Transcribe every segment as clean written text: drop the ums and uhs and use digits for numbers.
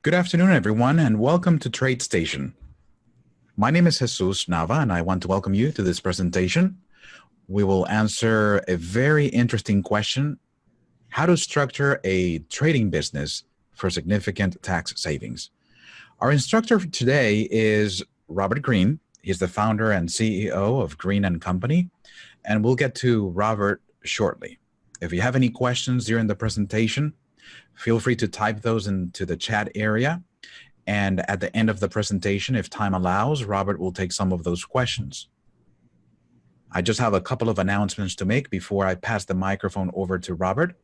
Good afternoon, everyone, and welcome to TradeStation. My name is Jesus Nava, and I want to welcome you to this presentation. We will answer a very interesting question: how to structure a trading business for significant tax savings. Our instructor for today is Robert Green. He's the founder and CEO of Green & Company, and we'll get to Robert shortly. If you have any questions during the presentation, feel free to type those into the chat area. And at the end of the presentation, if time allows, Robert will take some of those questions. I just have a couple of announcements to make before I pass the microphone over to Robert.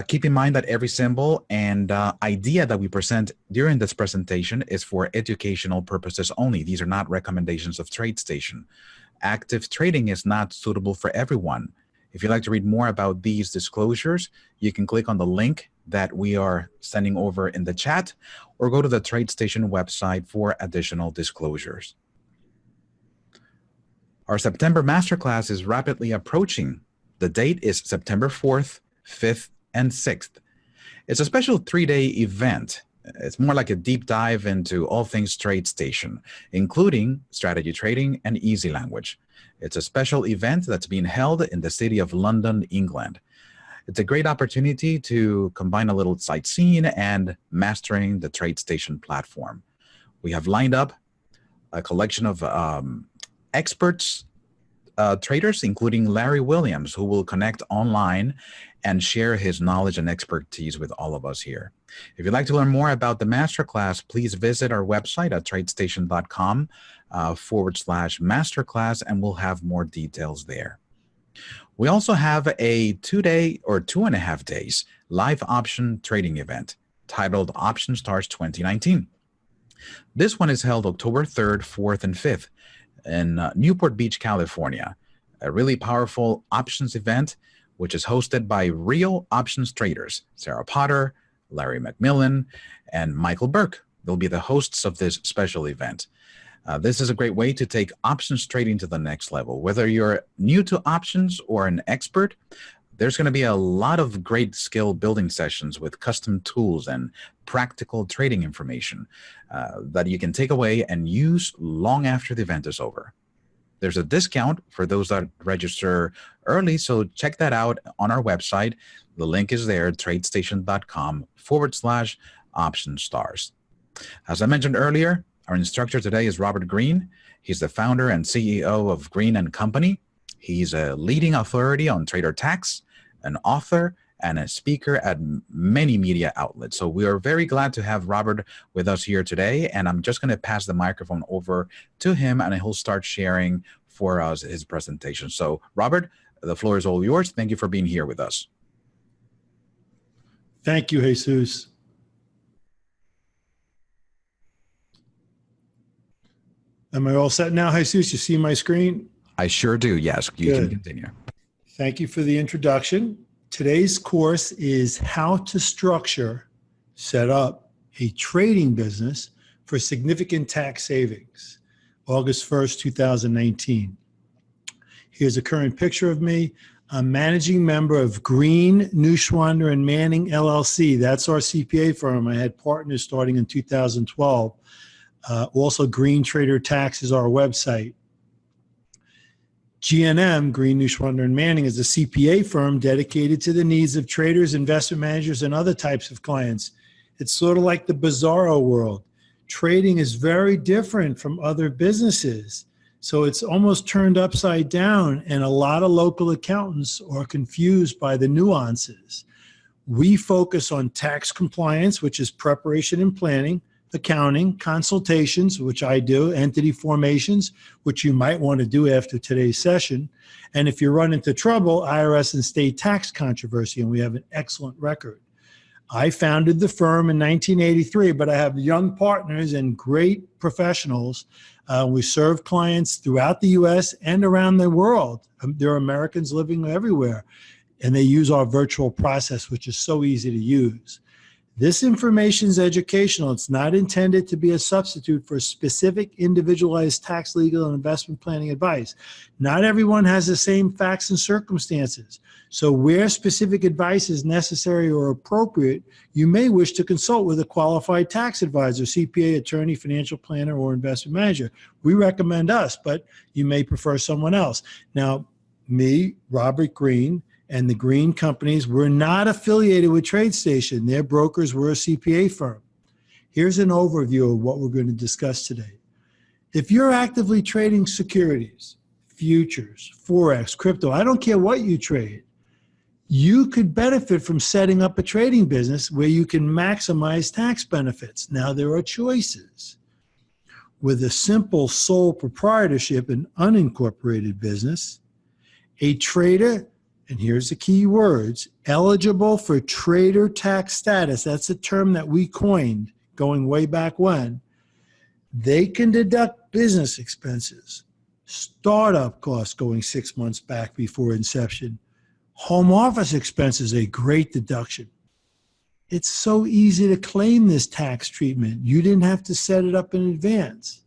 Keep in mind that every symbol and idea that we present during this presentation is for educational purposes only. These are not recommendations of TradeStation. Active trading is not suitable for everyone. If you'd like to read more about these disclosures, you can click on the link that we are sending over in the chat, or go to the TradeStation website for additional disclosures. Our September Masterclass is rapidly approaching. The date is September 4th, 5th, and 6th. It's a special 3-day event. It's more like a deep dive into all things TradeStation, including strategy trading and easy language. It's a special event that's being held in the city of London, England. It's a great opportunity to combine a little sightseeing and mastering the TradeStation platform. We have lined up a collection of experts, traders, including Larry Williams, who will connect online and share his knowledge and expertise with all of us here. If you'd like to learn more about the masterclass, please visit our website at tradestation.com /masterclass, and we'll have more details there. We also have a 2-day or 2.5 days live option trading event titled Option Stars 2019. This one is held October 3rd, 4th, and 5th in Newport Beach, California. A really powerful options event, which is hosted by real options traders, Sarah Potter, Larry McMillan, and Michael Burke. They'll be the hosts of this special event. This is a great way to take options trading to the next level. Whether you're new to options or an expert, there's going to be a lot of great skill building sessions with custom tools and practical trading information that you can take away and use long after the event is over. There's a discount for those that register early, so check that out on our website. The link is there, tradestation.com /optionstars. As I mentioned earlier, our instructor today is Robert Green. He's the founder and CEO of Green & Company. He's a leading authority on trader tax, an author, and a speaker at many media outlets. So we are very glad to have Robert with us here today, and I'm just going to pass the microphone over to him, and he'll start sharing for us his presentation. So Robert, the floor is all yours. Thank you for being here with us. Thank you, Jesus. Am I all set now, Jesus? You see my screen? I sure do, yes. You can continue. Thank you for the introduction. Today's course is how to set up a trading business for significant tax savings, August 1st, 2019. Here's a current picture of me. I'm managing member of Green, Neuschwander, and Manning, LLC. That's our CPA firm. I had partners starting in 2012. Also, Green Trader Tax is our website. GNM, Green, Neuschwander, and Manning, is a CPA firm dedicated to the needs of traders, investment managers, and other types of clients. It's sort of like the bizarro world. Trading is very different from other businesses. So it's almost turned upside down, and a lot of local accountants are confused by the nuances. We focus on tax compliance, which is preparation and planning, accounting, consultations, which I do, entity formations, which you might want to do after today's session. And if you run into trouble, IRS and state tax controversy, and we have an excellent record. I founded the firm in 1983, but I have young partners and great professionals. We serve clients throughout the U.S. and around the world. There are Americans living everywhere, and they use our virtual process, which is so easy to use. This information is educational. It's not intended to be a substitute for specific individualized tax, legal, and investment planning advice. Not everyone has the same facts and circumstances. So where specific advice is necessary or appropriate, you may wish to consult with a qualified tax advisor, CPA, attorney, financial planner, or investment manager. We recommend us, but you may prefer someone else. Now, me, Robert Green, and the Green companies were not affiliated with TradeStation. Their brokers were a CPA firm. Here's an overview of what we're going to discuss today. If you're actively trading securities, futures, forex, crypto, I don't care what you trade, you could benefit from setting up a trading business where you can maximize tax benefits. Now, there are choices. With a simple sole proprietorship and unincorporated business, a trader, and here's the key words, eligible for trader tax status, that's a term that we coined going way back when, they can deduct business expenses, startup costs going 6 months back before inception, home office expenses, a great deduction. It's so easy to claim this tax treatment. You didn't have to set it up in advance.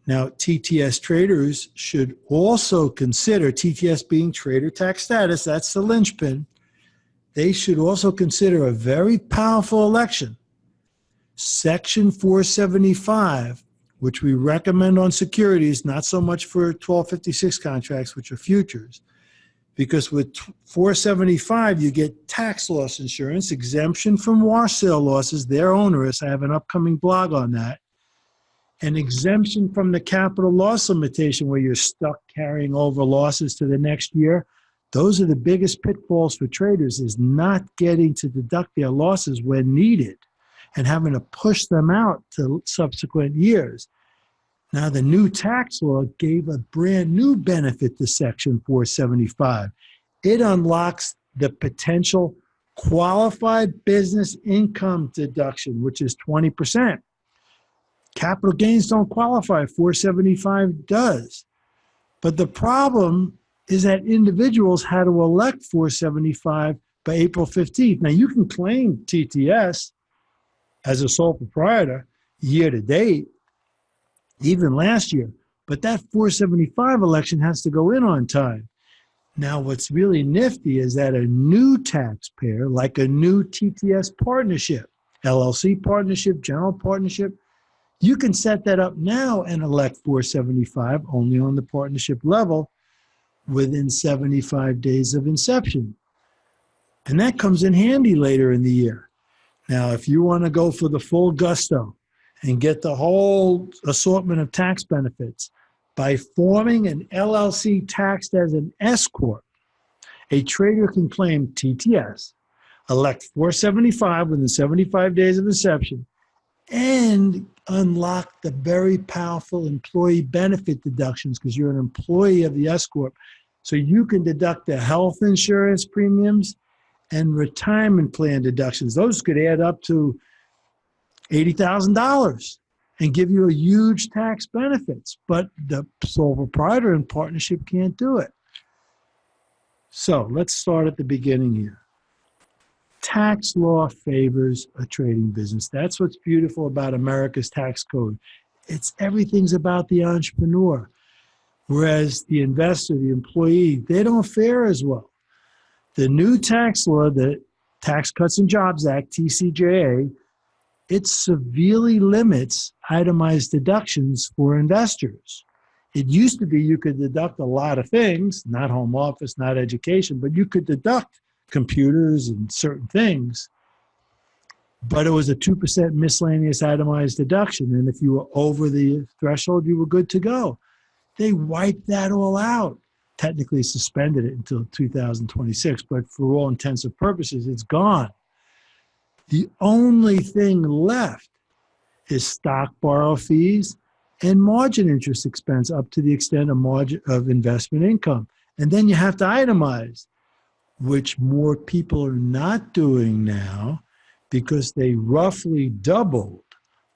Now, TTS traders should also consider, TTS being trader tax status, that's the linchpin, they should also consider a very powerful election, Section 475, which we recommend on securities, not so much for 1256 contracts, which are futures, because with 475, you get tax loss insurance, exemption from wash sale losses, they're onerous. I have an upcoming blog on that. An exemption from the capital loss limitation where you're stuck carrying over losses to the next year. Those are the biggest pitfalls for traders, is not getting to deduct their losses when needed and having to push them out to subsequent years. Now, the new tax law gave a brand new benefit to Section 475. It unlocks the potential qualified business income deduction, which is 20%. Capital gains don't qualify, 475 does. But the problem is that individuals had to elect 475 by April 15th. Now, you can claim TTS as a sole proprietor year to date, even last year, but that 475 election has to go in on time. Now, what's really nifty is that a new taxpayer, like a new TTS partnership, LLC partnership, general partnership, you can set that up now and elect 475 only on the partnership level within 75 days of inception. And that comes in handy later in the year. Now, if you want to go for the full gusto and get the whole assortment of tax benefits, by forming an LLC taxed as an S-Corp, a trader can claim TTS, elect 475 within 75 days of inception, and unlock the very powerful employee benefit deductions because you're an employee of the S-Corp. So you can deduct the health insurance premiums and retirement plan deductions. Those could add up to $80,000 and give you a huge tax benefits. But the sole proprietor and partnership can't do it. So let's start at the beginning here. Tax law favors a trading business. That's what's beautiful about America's tax code. Everything's about the entrepreneur. Whereas the investor, the employee, they don't fare as well. The new tax law, the Tax Cuts and Jobs Act, TCJA, it severely limits itemized deductions for investors. It used to be you could deduct a lot of things, not home office, not education, but you could deduct computers and certain things, but it was a 2% miscellaneous itemized deduction. And if you were over the threshold, you were good to go. They wiped that all out, technically suspended it until 2026, but for all intents and purposes, it's gone. The only thing left is stock borrow fees and margin interest expense up to the extent of margin of investment income. And then you have to itemize, which more people are not doing now because they roughly doubled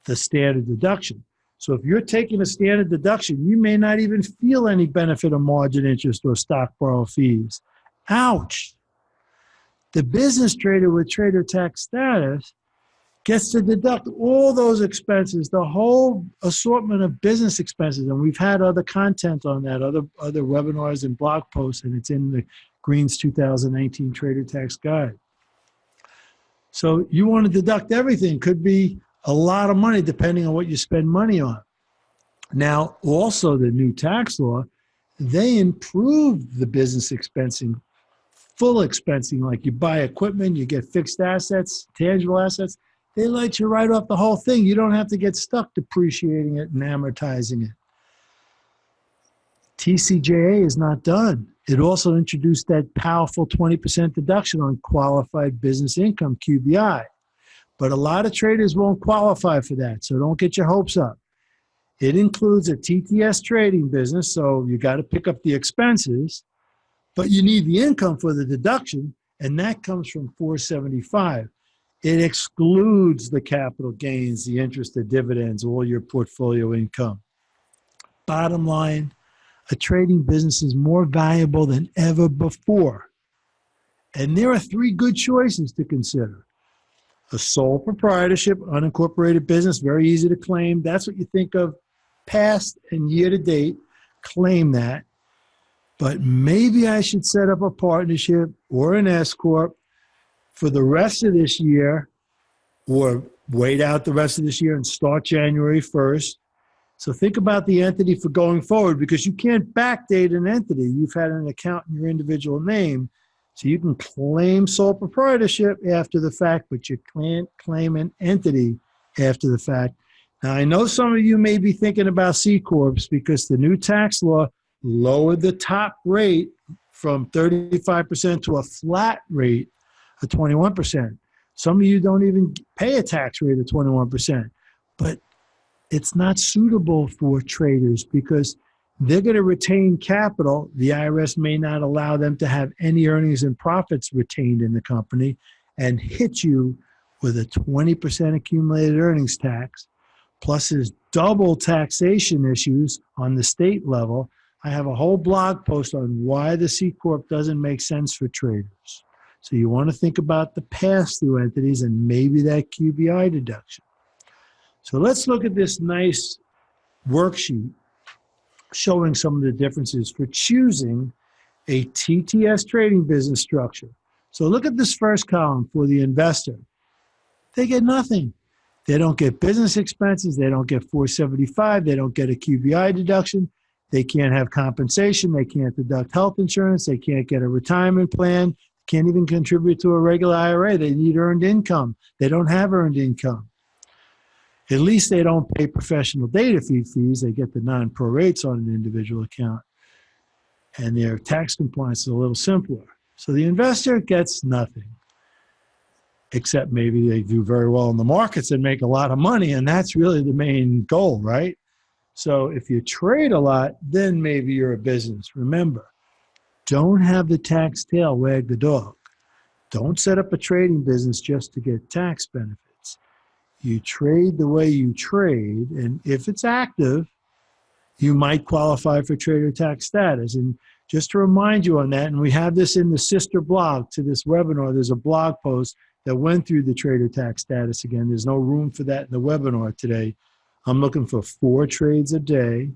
the standard deduction. So if you're taking a standard deduction, you may not even feel any benefit of margin interest or stock borrow fees. Ouch. The business trader with trader tax status gets to deduct all those expenses, the whole assortment of business expenses. And we've had other content on that, other webinars and blog posts, and it's in the Green's 2019 Trader Tax Guide. So you want to deduct everything. Could be a lot of money depending on what you spend money on. Now, also the new tax law, they improved the business expensing, full expensing, like you buy equipment, you get fixed assets, tangible assets. They let you write off the whole thing. You don't have to get stuck depreciating it and amortizing it. TCJA is not done. It also introduced that powerful 20% deduction on qualified business income, QBI. But a lot of traders won't qualify for that, so don't get your hopes up. It includes a TTS trading business, so you got to pick up the expenses, but you need the income for the deduction, and that comes from 475. It excludes the capital gains, the interest, the dividends, all your portfolio income. Bottom line, a trading business is more valuable than ever before. And there are three good choices to consider. A sole proprietorship, unincorporated business, very easy to claim. That's what you think of past and year to date. Claim that. But maybe I should set up a partnership or an S-Corp for the rest of this year, or wait out the rest of this year and start January 1st. So think about the entity for going forward, because you can't backdate an entity. You've had an account in your individual name, so you can claim sole proprietorship after the fact, but you can't claim an entity after the fact. Now, I know some of you may be thinking about C-Corps because the new tax law lowered the top rate from 35% to a flat rate of 21%. Some of you don't even pay a tax rate of 21%, but it's not suitable for traders because they're going to retain capital. The IRS may not allow them to have any earnings and profits retained in the company and hit you with a 20% accumulated earnings tax. Plus, there's double taxation issues on the state level. I have a whole blog post on why the C-Corp doesn't make sense for traders. So you want to think about the pass-through entities and maybe that QBI deduction. So let's look at this nice worksheet showing some of the differences for choosing a TTS trading business structure. So look at this first column for the investor. They get nothing. They don't get business expenses. They don't get 475. They don't get a QBI deduction. They can't have compensation. They can't deduct health insurance. They can't get a retirement plan. Can't even contribute to a regular IRA. They need earned income. They don't have earned income. At least they don't pay professional data fees. They get the non-pro rates on an individual account. And their tax compliance is a little simpler. So the investor gets nothing, except maybe they do very well in the markets and make a lot of money, and that's really the main goal, right? So if you trade a lot, then maybe you're a business. Remember, don't have the tax tail wag the dog. Don't set up a trading business just to get tax benefits. You trade the way you trade, and if it's active, you might qualify for trader tax status. And just to remind you on that, and we have this in the sister blog to this webinar, there's a blog post that went through the trader tax status again. There's no room for that in the webinar today. I'm looking for 4 trades a day,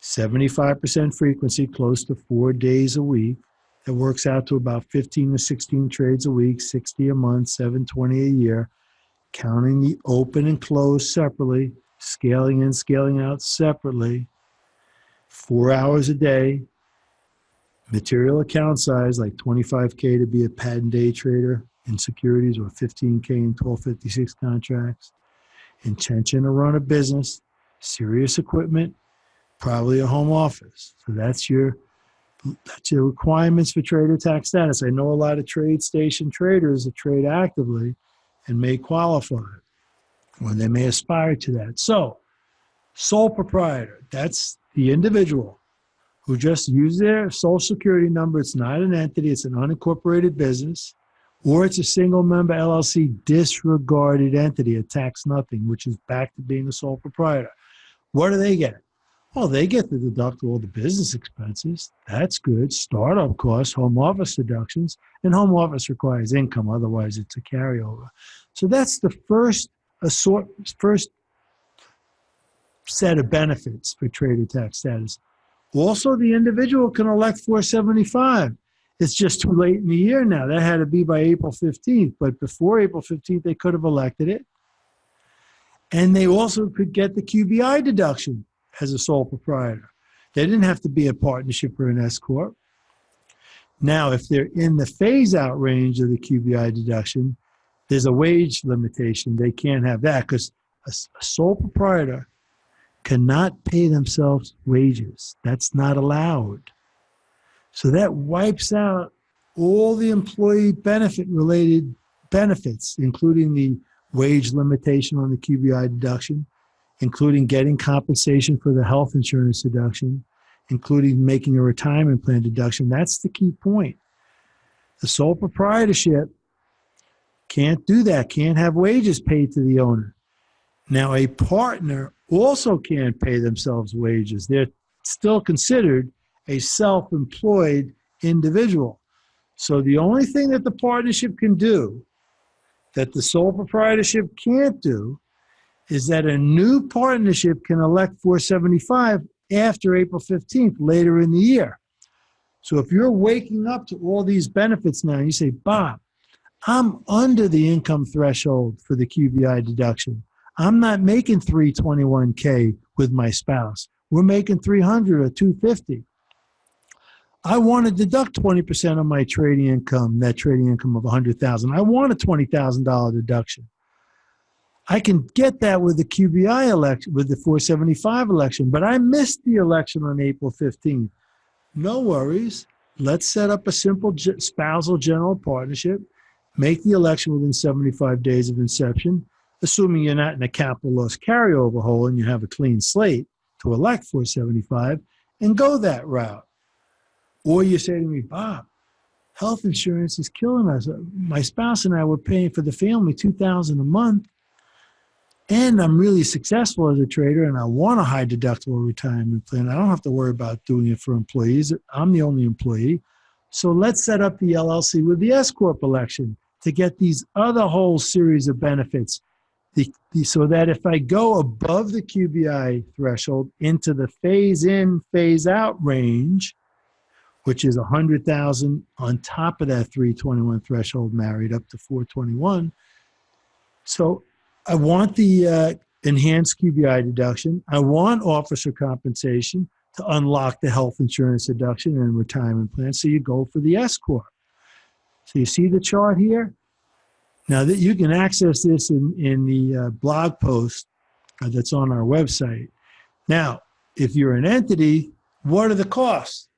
75% frequency, close to 4 days a week. That works out to about 15 to 16 trades a week, 60 a month, 720 a year. Counting the open and close separately, scaling in, scaling out separately. 4 hours a day. Material account size like 25K to be a patent day trader in securities, or 15K in 1256 contracts. Intention to run a business, serious equipment, probably a home office. So that's your requirements for trader tax status. I know a lot of TradeStation traders that trade actively and may qualify, or they may aspire to that. So, sole proprietor, that's the individual who just uses their social security number. It's not an entity, it's an unincorporated business, or it's a single member LLC disregarded entity, a tax nothing, which is back to being a sole proprietor. What do they get? Oh, they get to deduct all the business expenses. That's good. Startup costs, home office deductions, and home office requires income. Otherwise, it's a carryover. So that's the first first set of benefits for trader tax status. Also, the individual can elect 475. It's just too late in the year now. That had to be by April 15th. But before April 15th, they could have elected it. And they also could get the QBI deduction as a sole proprietor. They didn't have to be a partnership or an S-Corp. Now, if they're in the phase-out range of the QBI deduction, there's a wage limitation. They can't have that because a sole proprietor cannot pay themselves wages. That's not allowed. So that wipes out all the employee benefit-related benefits, including the wage limitation on the QBI deduction, including getting compensation for the health insurance deduction, including making a retirement plan deduction. That's the key point. The sole proprietorship can't do that, can't have wages paid to the owner. Now, a partner also can't pay themselves wages. They're still considered a self-employed individual. So the only thing that the partnership can do that the sole proprietorship can't do is that a new partnership can elect 475 after April 15th, later in the year. So if you're waking up to all these benefits now, and you say, Bob, I'm under the income threshold for the QBI deduction. I'm not making 321K with my spouse. We're making 300 or 250. I want to deduct 20% of my trading income, net trading income of 100,000. I want a $20,000 deduction. I can get that with the QBI election, with the 475 election, but I missed the election on April 15th. No worries. Let's set up a simple spousal general partnership, make the election within 75 days of inception, assuming you're not in a capital loss carryover hole and you have a clean slate to elect 475, and go that route. Or you say to me, Bob, health insurance is killing us. My spouse and I were paying for the family $2,000 a month, and I'm really successful as a trader, and I want a high deductible retirement plan. I don't have to worry about doing it for employees. I'm the only employee. So let's set up the LLC with the S-Corp election to get these other whole series of benefits. So that if I go above the QBI threshold into the phase-in, phase-out range, which is 100,000 on top of that 321 threshold, married up to 421. So I want the enhanced QBI deduction. I want officer compensation to unlock the health insurance deduction and retirement plan. So you go for the S-Corp. So you see the chart here? Now that you can access this in the blog post that's on our website. Now, if you're an entity, what are the costs?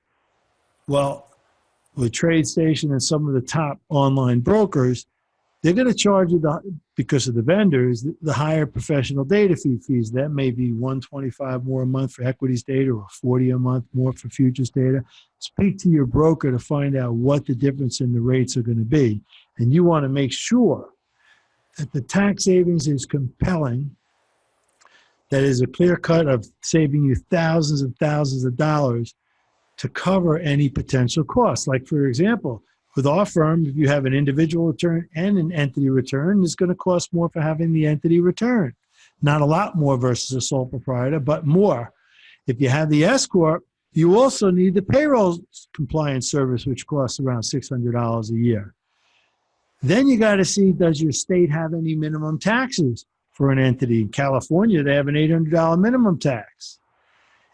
Well, with TradeStation and some of the top online brokers, they're going to charge you, because of the vendors, the higher professional data fees. That may be $125 more a month for equities data or $40 a month more for futures data. Speak to your broker to find out what the difference in the rates are going to be. And you want to make sure that the tax savings is compelling, that is a clear cut of saving you thousands and thousands of dollars to cover any potential costs. Like, for example, with our firm, if you have an individual return and an entity return, it's going to cost more for having the entity return. Not a lot more versus a sole proprietor, but more. If you have the S-Corp, you also need the payroll compliance service, which costs around $600 a year. Then you got to see, does your state have any minimum taxes for an entity? In California, they have an $800 minimum tax.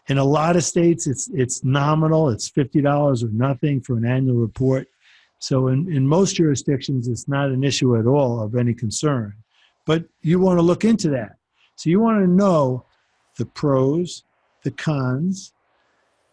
In a lot of states, it's nominal. It's $50 or nothing for an annual report. So in most jurisdictions, it's not an issue at all of any concern. But you want to look into that. So you want to know the pros, the cons.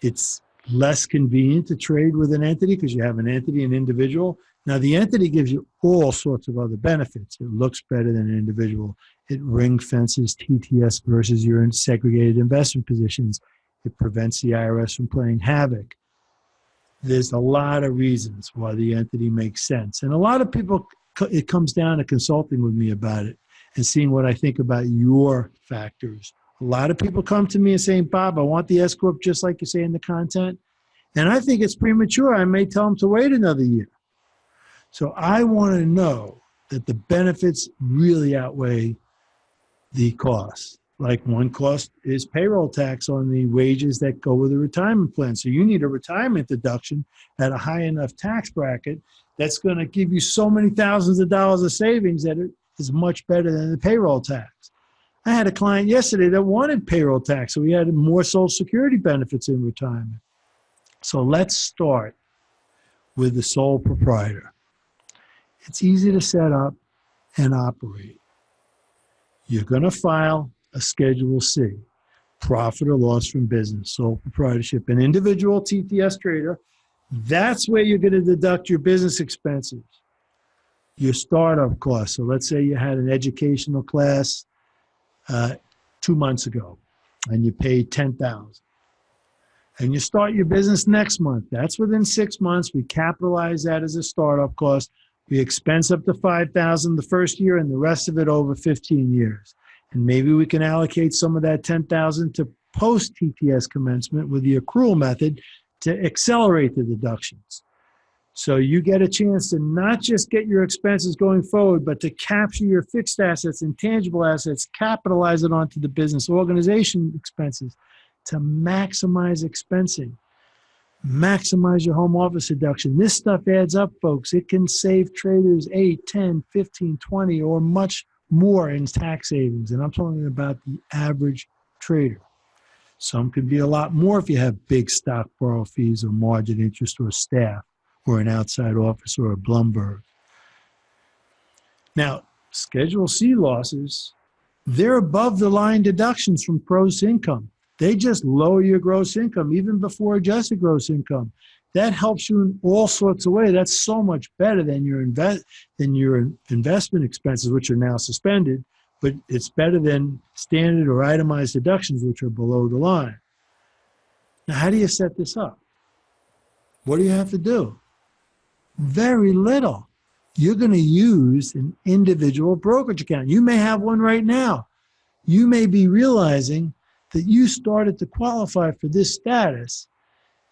It's less convenient to trade with an entity because you have an entity, an individual. Now, the entity gives you all sorts of other benefits. It looks better than an individual. It ring fences TTS versus your segregated investment positions. It prevents the IRS from playing havoc. There's a lot of reasons why the entity makes sense. And a lot of people, it comes down to consulting with me about it and seeing what I think about your factors A lot of people come to me and saying, Bob, I want the S-Corp just like you say in the content. And I think it's premature. I may tell them to wait another year. So I want to know that the benefits really outweigh the costs. Like one cost is payroll tax on the wages that go with a retirement plan. So you need a retirement deduction at a high enough tax bracket that's going to give you so many thousands of dollars of savings that it is much better than the payroll tax. I had a client yesterday that wanted payroll tax, so he had more Social Security benefits in retirement. So let's start with the sole proprietor. It's easy to set up and operate. You're going to file a Schedule C, profit or loss from business, sole proprietorship. An individual TTS trader, that's where you're going to deduct your business expenses, your startup costs. So let's say you had an educational class 2 months ago and you paid $10,000. And you start your business next month. That's within 6 months. We capitalize that as a startup cost. We expense up to $5,000 the first year and the rest of it over 15 years. And maybe we can allocate some of that $10,000 to post-TTS commencement with the accrual method to accelerate the deductions. So you get a chance to not just get your expenses going forward, but to capture your fixed assets and tangible assets, capitalize it onto the business organization expenses to maximize expensing. Maximize your home office deduction. This stuff adds up, folks. It can save traders 8, 10, 15, 20, or much more in tax savings. And I'm talking about the average trader. Some could be a lot more if you have big stock borrow fees or margin interest or staff or an outside office or a Bloomberg. Now, Schedule C losses, they're above the line deductions from gross income. They just lower your gross income, even before adjusted gross income. That helps you in all sorts of ways. That's so much better than your investment expenses, which are now suspended, but it's better than standard or itemized deductions, which are below the line. Now, how do you set this up? What do you have to do? Very little. You're going to use an individual brokerage account. You may have one right now. You may be realizing that you started to qualify for this status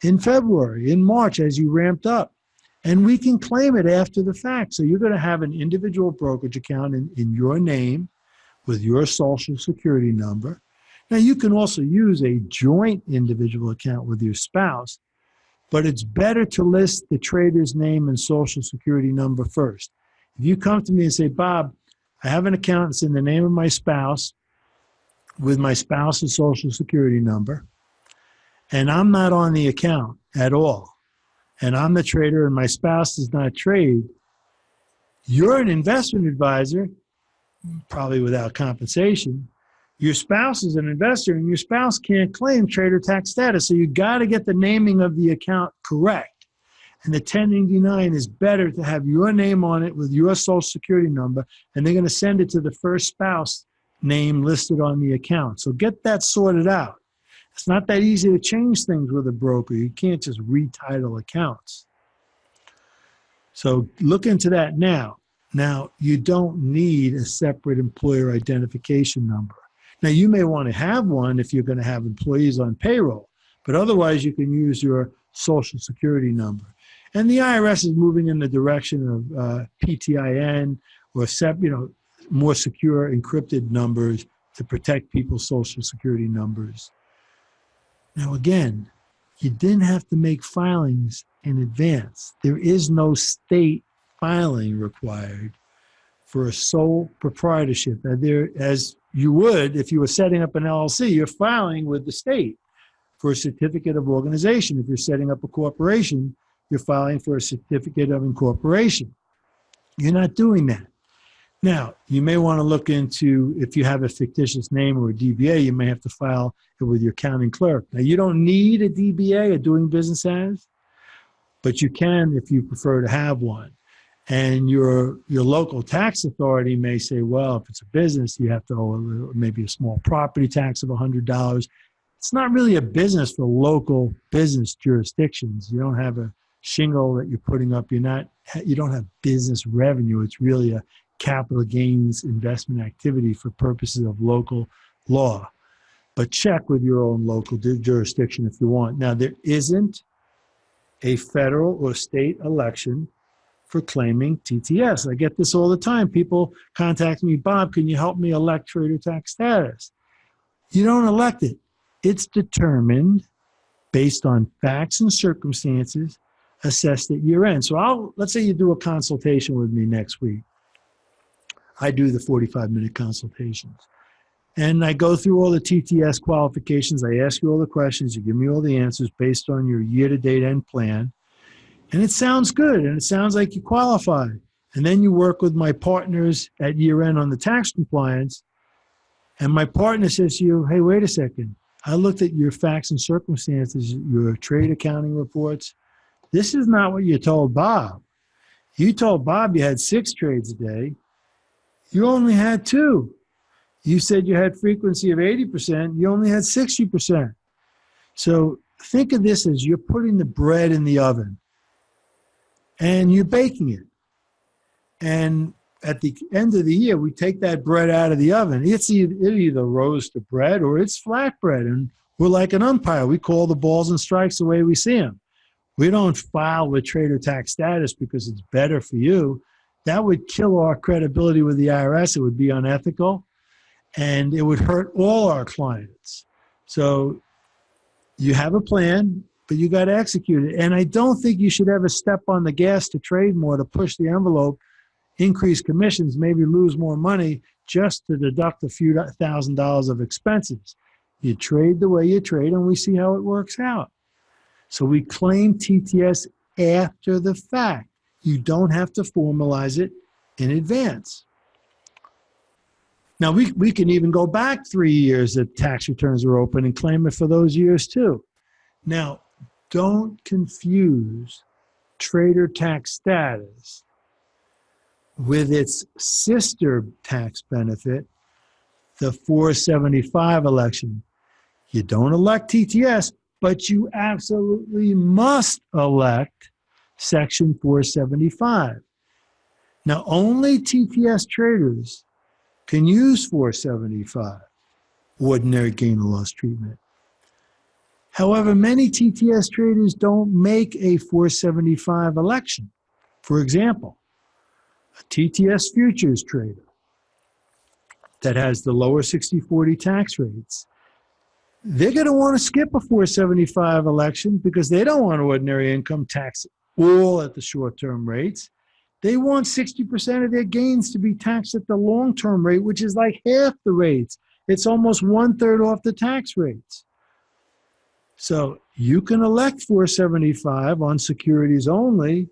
in February, in March, as you ramped up. And we can claim it after the fact. So you're going to have an individual brokerage account in your name with your Social Security number. Now, you can also use a joint individual account with your spouse, but it's better to list the trader's name and Social Security number first. If you come to me and say, Bob, I have an account that's in the name of my spouse with my spouse's Social Security number, and I'm not on the account at all, and I'm the trader and my spouse does not trade, you're an investment advisor, probably without compensation. Your spouse is an investor, and your spouse can't claim trader tax status, so you got to get the naming of the account correct. And the 1099 is better to have your name on it with your Social Security number, and they're going to send it to the first spouse name listed on the account. So get that sorted out. It's not that easy to change things with a broker. You can't just retitle accounts. So look into that now. Now, you don't need a separate employer identification number. Now, you may want to have one if you're going to have employees on payroll, but otherwise you can use your Social Security number. And the IRS is moving in the direction of PTIN or more secure encrypted numbers to protect people's Social Security numbers. Now, again, you didn't have to make filings in advance. There is no state filing required for a sole proprietorship. As you would if you were setting up an LLC, you're filing with the state for a certificate of organization. If you're setting up a corporation, you're filing for a certificate of incorporation. You're not doing that. Now, you may want to look into, if you have a fictitious name or a DBA, you may have to file it with your accounting clerk. Now, you don't need a DBA, a doing business as, but you can if you prefer to have one. And your local tax authority may say, well, if it's a business, you have to owe maybe a small property tax of $100. It's not really a business for local business jurisdictions. You don't have a shingle that you're putting up. You don't have business revenue. It's really a capital gains investment activity for purposes of local law. but check with your own local jurisdiction if you want. Now, there isn't a federal or state election for claiming TTS. I get this all the time. People contact me, Bob, can you help me elect trader tax status? You don't elect it. It's determined based on facts and circumstances assessed at year end. So let's say you do a consultation with me next week. I do the 45-minute consultations. And I go through all the TTS qualifications. I ask you all the questions. You give me all the answers based on your year-to-date end plan. And it sounds good, and it sounds like you qualify. And then you work with my partners at year end on the tax compliance. And my partner says to you, hey, wait a second. I looked at your facts and circumstances, your trade accounting reports. This is not what you told Bob. You told Bob you had 6 trades a day. You only had 2. You said you had frequency of 80%. You only had 60%. So think of this as you're putting the bread in the oven and you're baking it. And at the end of the year, we take that bread out of the oven. It either rose to bread or it's flat bread. And we're like an umpire. We call the balls and strikes the way we see them. We don't file with trader tax status because it's better for you. That would kill our credibility with the IRS. It would be unethical, and it would hurt all our clients. So you have a plan, but you got to execute it. And I don't think you should ever step on the gas to trade more, to push the envelope, increase commissions, maybe lose more money just to deduct a few $1,000s of expenses. You trade the way you trade, and we see how it works out. So we claim TTS after the fact. You don't have to formalize it in advance. Now, we can even go back 3 years that tax returns are open and claim it for those years too. Now, don't confuse trader tax status with its sister tax benefit, the 475 election. You don't elect TTS, but you absolutely must elect Section 475. Now, only TTS traders can use 475, ordinary gain or loss treatment. However, many TTS traders don't make a 475 election. For example, a TTS futures trader that has the lower 60/40 tax rates, they're going to want to skip a 475 election because they don't want ordinary income tax all at the short-term rates. They want 60% of their gains to be taxed at the long-term rate, which is like half the rates. It's almost 1/3 off the tax rates. So you can elect 475 on securities only,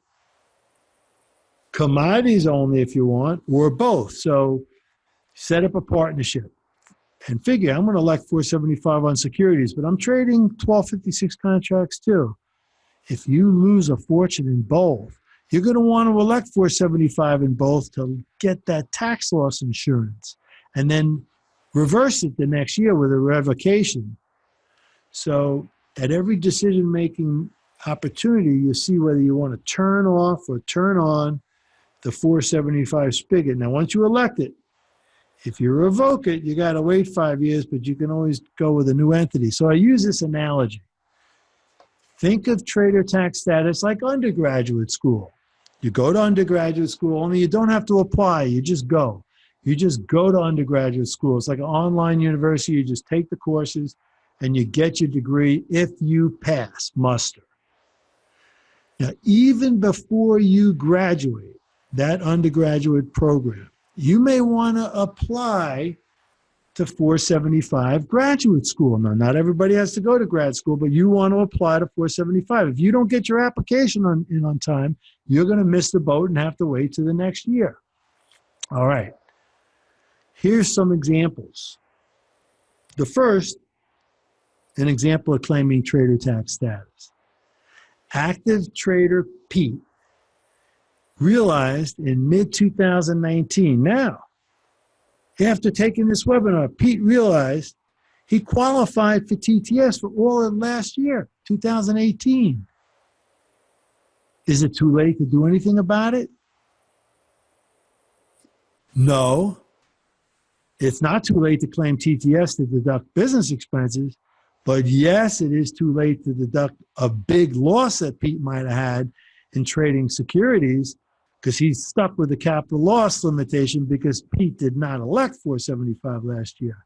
commodities only if you want, or both. So set up a partnership and figure, I'm going to elect 475 on securities, but I'm trading 1256 contracts too. If you lose a fortune in both, you're going to want to elect 475 in both to get that tax loss insurance and then reverse it the next year with a revocation. So at every decision-making opportunity, you see whether you want to turn off or turn on the 475 spigot. Now, once you elect it, if you revoke it, you got to wait 5 years, but you can always go with a new entity. So I use this analogy. Think of trader tax status like undergraduate school. You go to undergraduate school, only you don't have to apply. You just go. You just go to undergraduate school. It's like an online university. You just take the courses and you get your degree if you pass muster. Now, even before you graduate that undergraduate program, you may want to apply to 475 graduate school. Now, not everybody has to go to grad school, but you want to apply to 475. If you don't get your application in on time, you're going to miss the boat and have to wait to the next year. All right. Here's some examples. The first, an example of claiming trader tax status. Active trader Pete realized in mid-2019, now, after taking this webinar, Pete realized he qualified for TTS for all of last year, 2018. Is it too late to do anything about it? No. It's not too late to claim TTS to deduct business expenses, but yes, it is too late to deduct a big loss that Pete might have had in trading securities, because he's stuck with the capital loss limitation because Pete did not elect 475 last year.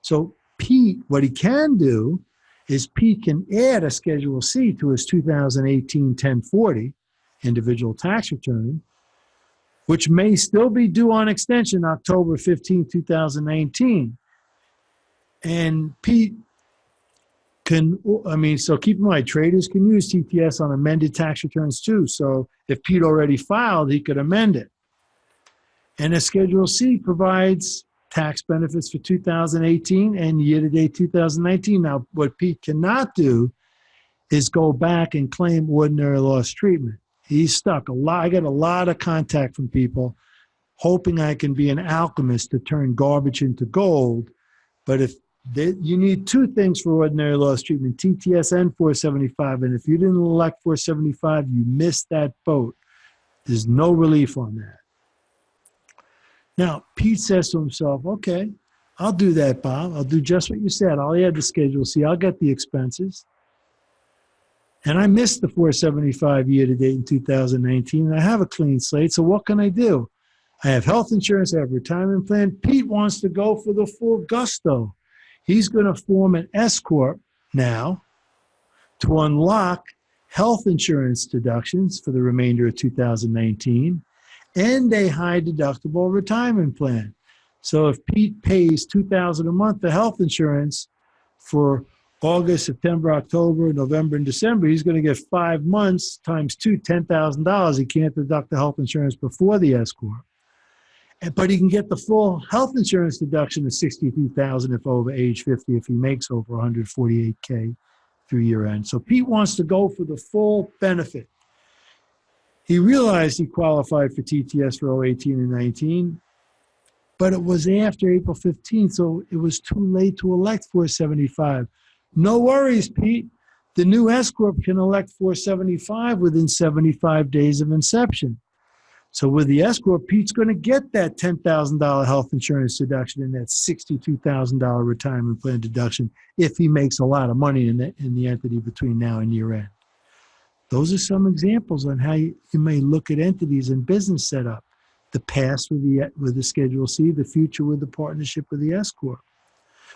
So Pete, what he can do is Pete can add a Schedule C to his 2018 1040 individual tax return, which may still be due on extension October 15, 2019. And Pete can, so keep in mind, traders can use TTS on amended tax returns too. So if Pete already filed, he could amend it. And a Schedule C provides tax benefits for 2018 and year-to-date 2019. Now, what Pete cannot do is go back and claim ordinary loss treatment. He's stuck. I get a lot of contact from people hoping I can be an alchemist to turn garbage into gold. But if you need two things for ordinary loss treatment, TTS and 475. And if you didn't elect 475, you missed that boat. There's no relief on that. Now, Pete says to himself, okay, I'll do that, Bob. I'll do just what you said. I'll add the Schedule C. I'll get the expenses. And I missed the 475 year-to-date in 2019, and I have a clean slate, so what can I do? I have health insurance, I have retirement plan. Pete wants to go for the full gusto. He's going to form an S-Corp now to unlock health insurance deductions for the remainder of 2019 and a high deductible retirement plan. So if Pete pays $2,000 a month for health insurance for August, September, October, November, and December, he's going to get 5 months times two, $10,000. He can't deduct the health insurance before the S-Corp. But he can get the full health insurance deduction of $62,000 if over age 50, if he makes over $148K through year end. So Pete wants to go for the full benefit. He realized he qualified for TTS for 2018 and 19, but it was after April 15th, so it was too late to elect 475. No worries, Pete. The new S-Corp can elect 475 within 75 days of inception. So with the S-Corp, Pete's going to get that $10,000 health insurance deduction and that $62,000 retirement plan deduction if he makes a lot of money in the entity between now and year end. Those are some examples on how you may look at entities and business setup. The past with the Schedule C, the future with the partnership with the S-Corp.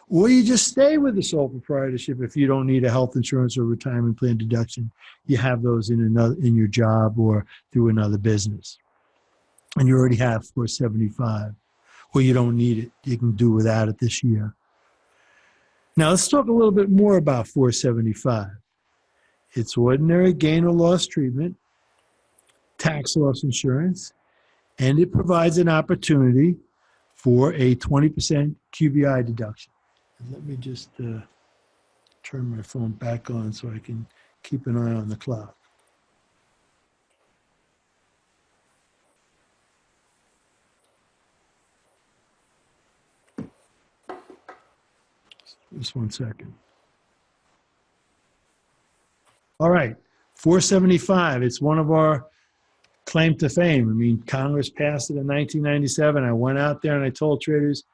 Or you just stay with the sole proprietorship if you don't need a health insurance or retirement plan deduction. You have those in your job or through another business. And you already have 475. Or you don't need it. You can do without it this year. Now let's talk a little bit more about 475. It's ordinary gain or loss treatment, tax loss insurance, and it provides an opportunity for a 20% QBI deduction. And let me just turn my phone back on so I can keep an eye on the clock. Just 1 second. All right, 475. It's one of our claim to fame. I mean, Congress passed it in 1997. I went out there and I told traders,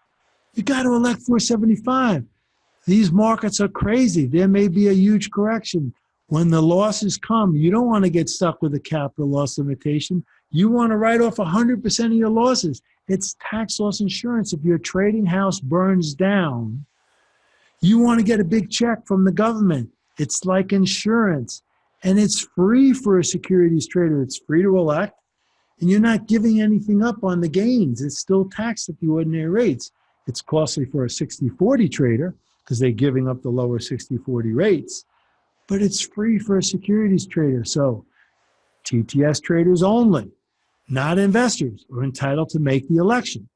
you got to elect 475. These markets are crazy. There may be a huge correction. When the losses come, you don't want to get stuck with a capital loss limitation. You want to write off 100% of your losses. It's tax loss insurance. If your trading house burns down, you want to get a big check from the government. It's like insurance, and it's free for a securities trader. It's free to elect, and you're not giving anything up on the gains. It's still taxed at the ordinary rates. It's costly for a 60-40 trader because they're giving up the lower 60-40 rates, but it's free for a securities trader. So TTS traders only, not investors, are entitled to make the election.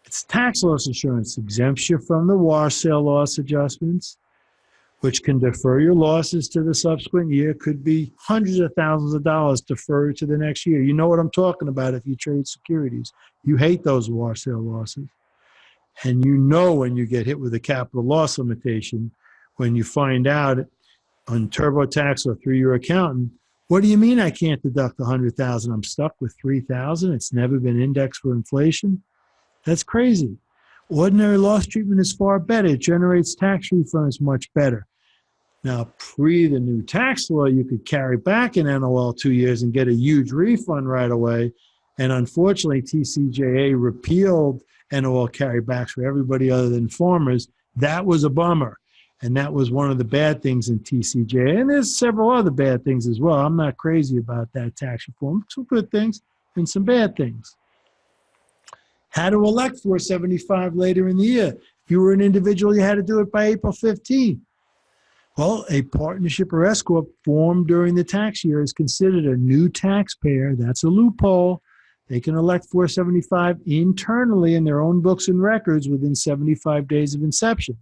It's tax loss insurance, exempts you from the wash sale loss adjustments, which can defer your losses to the subsequent year. Could be hundreds of thousands of dollars deferred to the next year. You know what I'm talking about if you trade securities. You hate those wash sale losses. And you know when you get hit with a capital loss limitation, when you find out on TurboTax or through your accountant, what do you mean I can't deduct $100,000? I'm stuck with $3,000. It's never been indexed for inflation. That's crazy. Ordinary loss treatment is far better. It generates tax refunds much better. Now, pre the new tax law, you could carry back an NOL 2 years and get a huge refund right away. And unfortunately, TCJA repealed NOL carrybacks for everybody other than farmers. That was a bummer. And that was one of the bad things in TCJA. And there's several other bad things as well. I'm not crazy about that tax reform. Some good things and some bad things. How to elect 475 later in the year. If you were an individual, you had to do it by April 15th. Well, a partnership or S-Corp formed during the tax year is considered a new taxpayer. That's a loophole. They can elect 475 internally in their own books and records within 75 days of inception.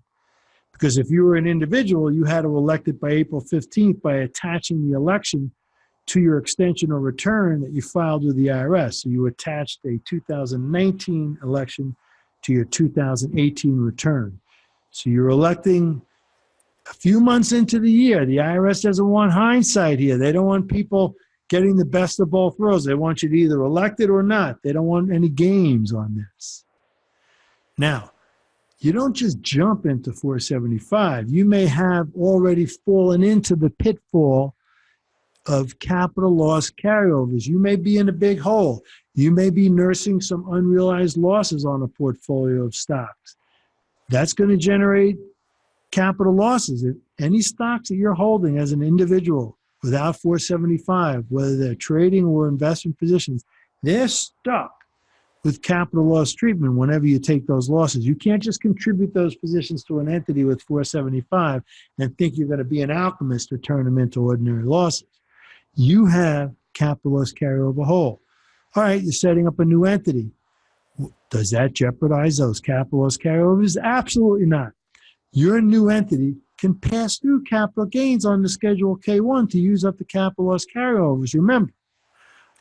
Because if you were an individual, you had to elect it by April 15th by attaching the election to your extension or return that you filed with the IRS. So you attached a 2019 election to your 2018 return. So you're electing a few months into the year. The IRS doesn't want hindsight here. They don't want people getting the best of both worlds. They want you to either elect it or not. They don't want any games on this. Now, you don't just jump into 475. You may have already fallen into the pitfall of capital loss carryovers. You may be in a big hole. You may be nursing some unrealized losses on a portfolio of stocks. That's going to generate capital losses. Any stocks that you're holding as an individual without 475, whether they're trading or investment positions, they're stuck with capital loss treatment whenever you take those losses. You can't just contribute those positions to an entity with 475 and think you're going to be an alchemist to turn them into ordinary losses. You have capital loss carryover hole. All right, you're setting up a new entity. Does that jeopardize those capital loss carryovers? Absolutely not. Your new entity can pass through capital gains on the Schedule K1 to use up the capital loss carryovers. Remember,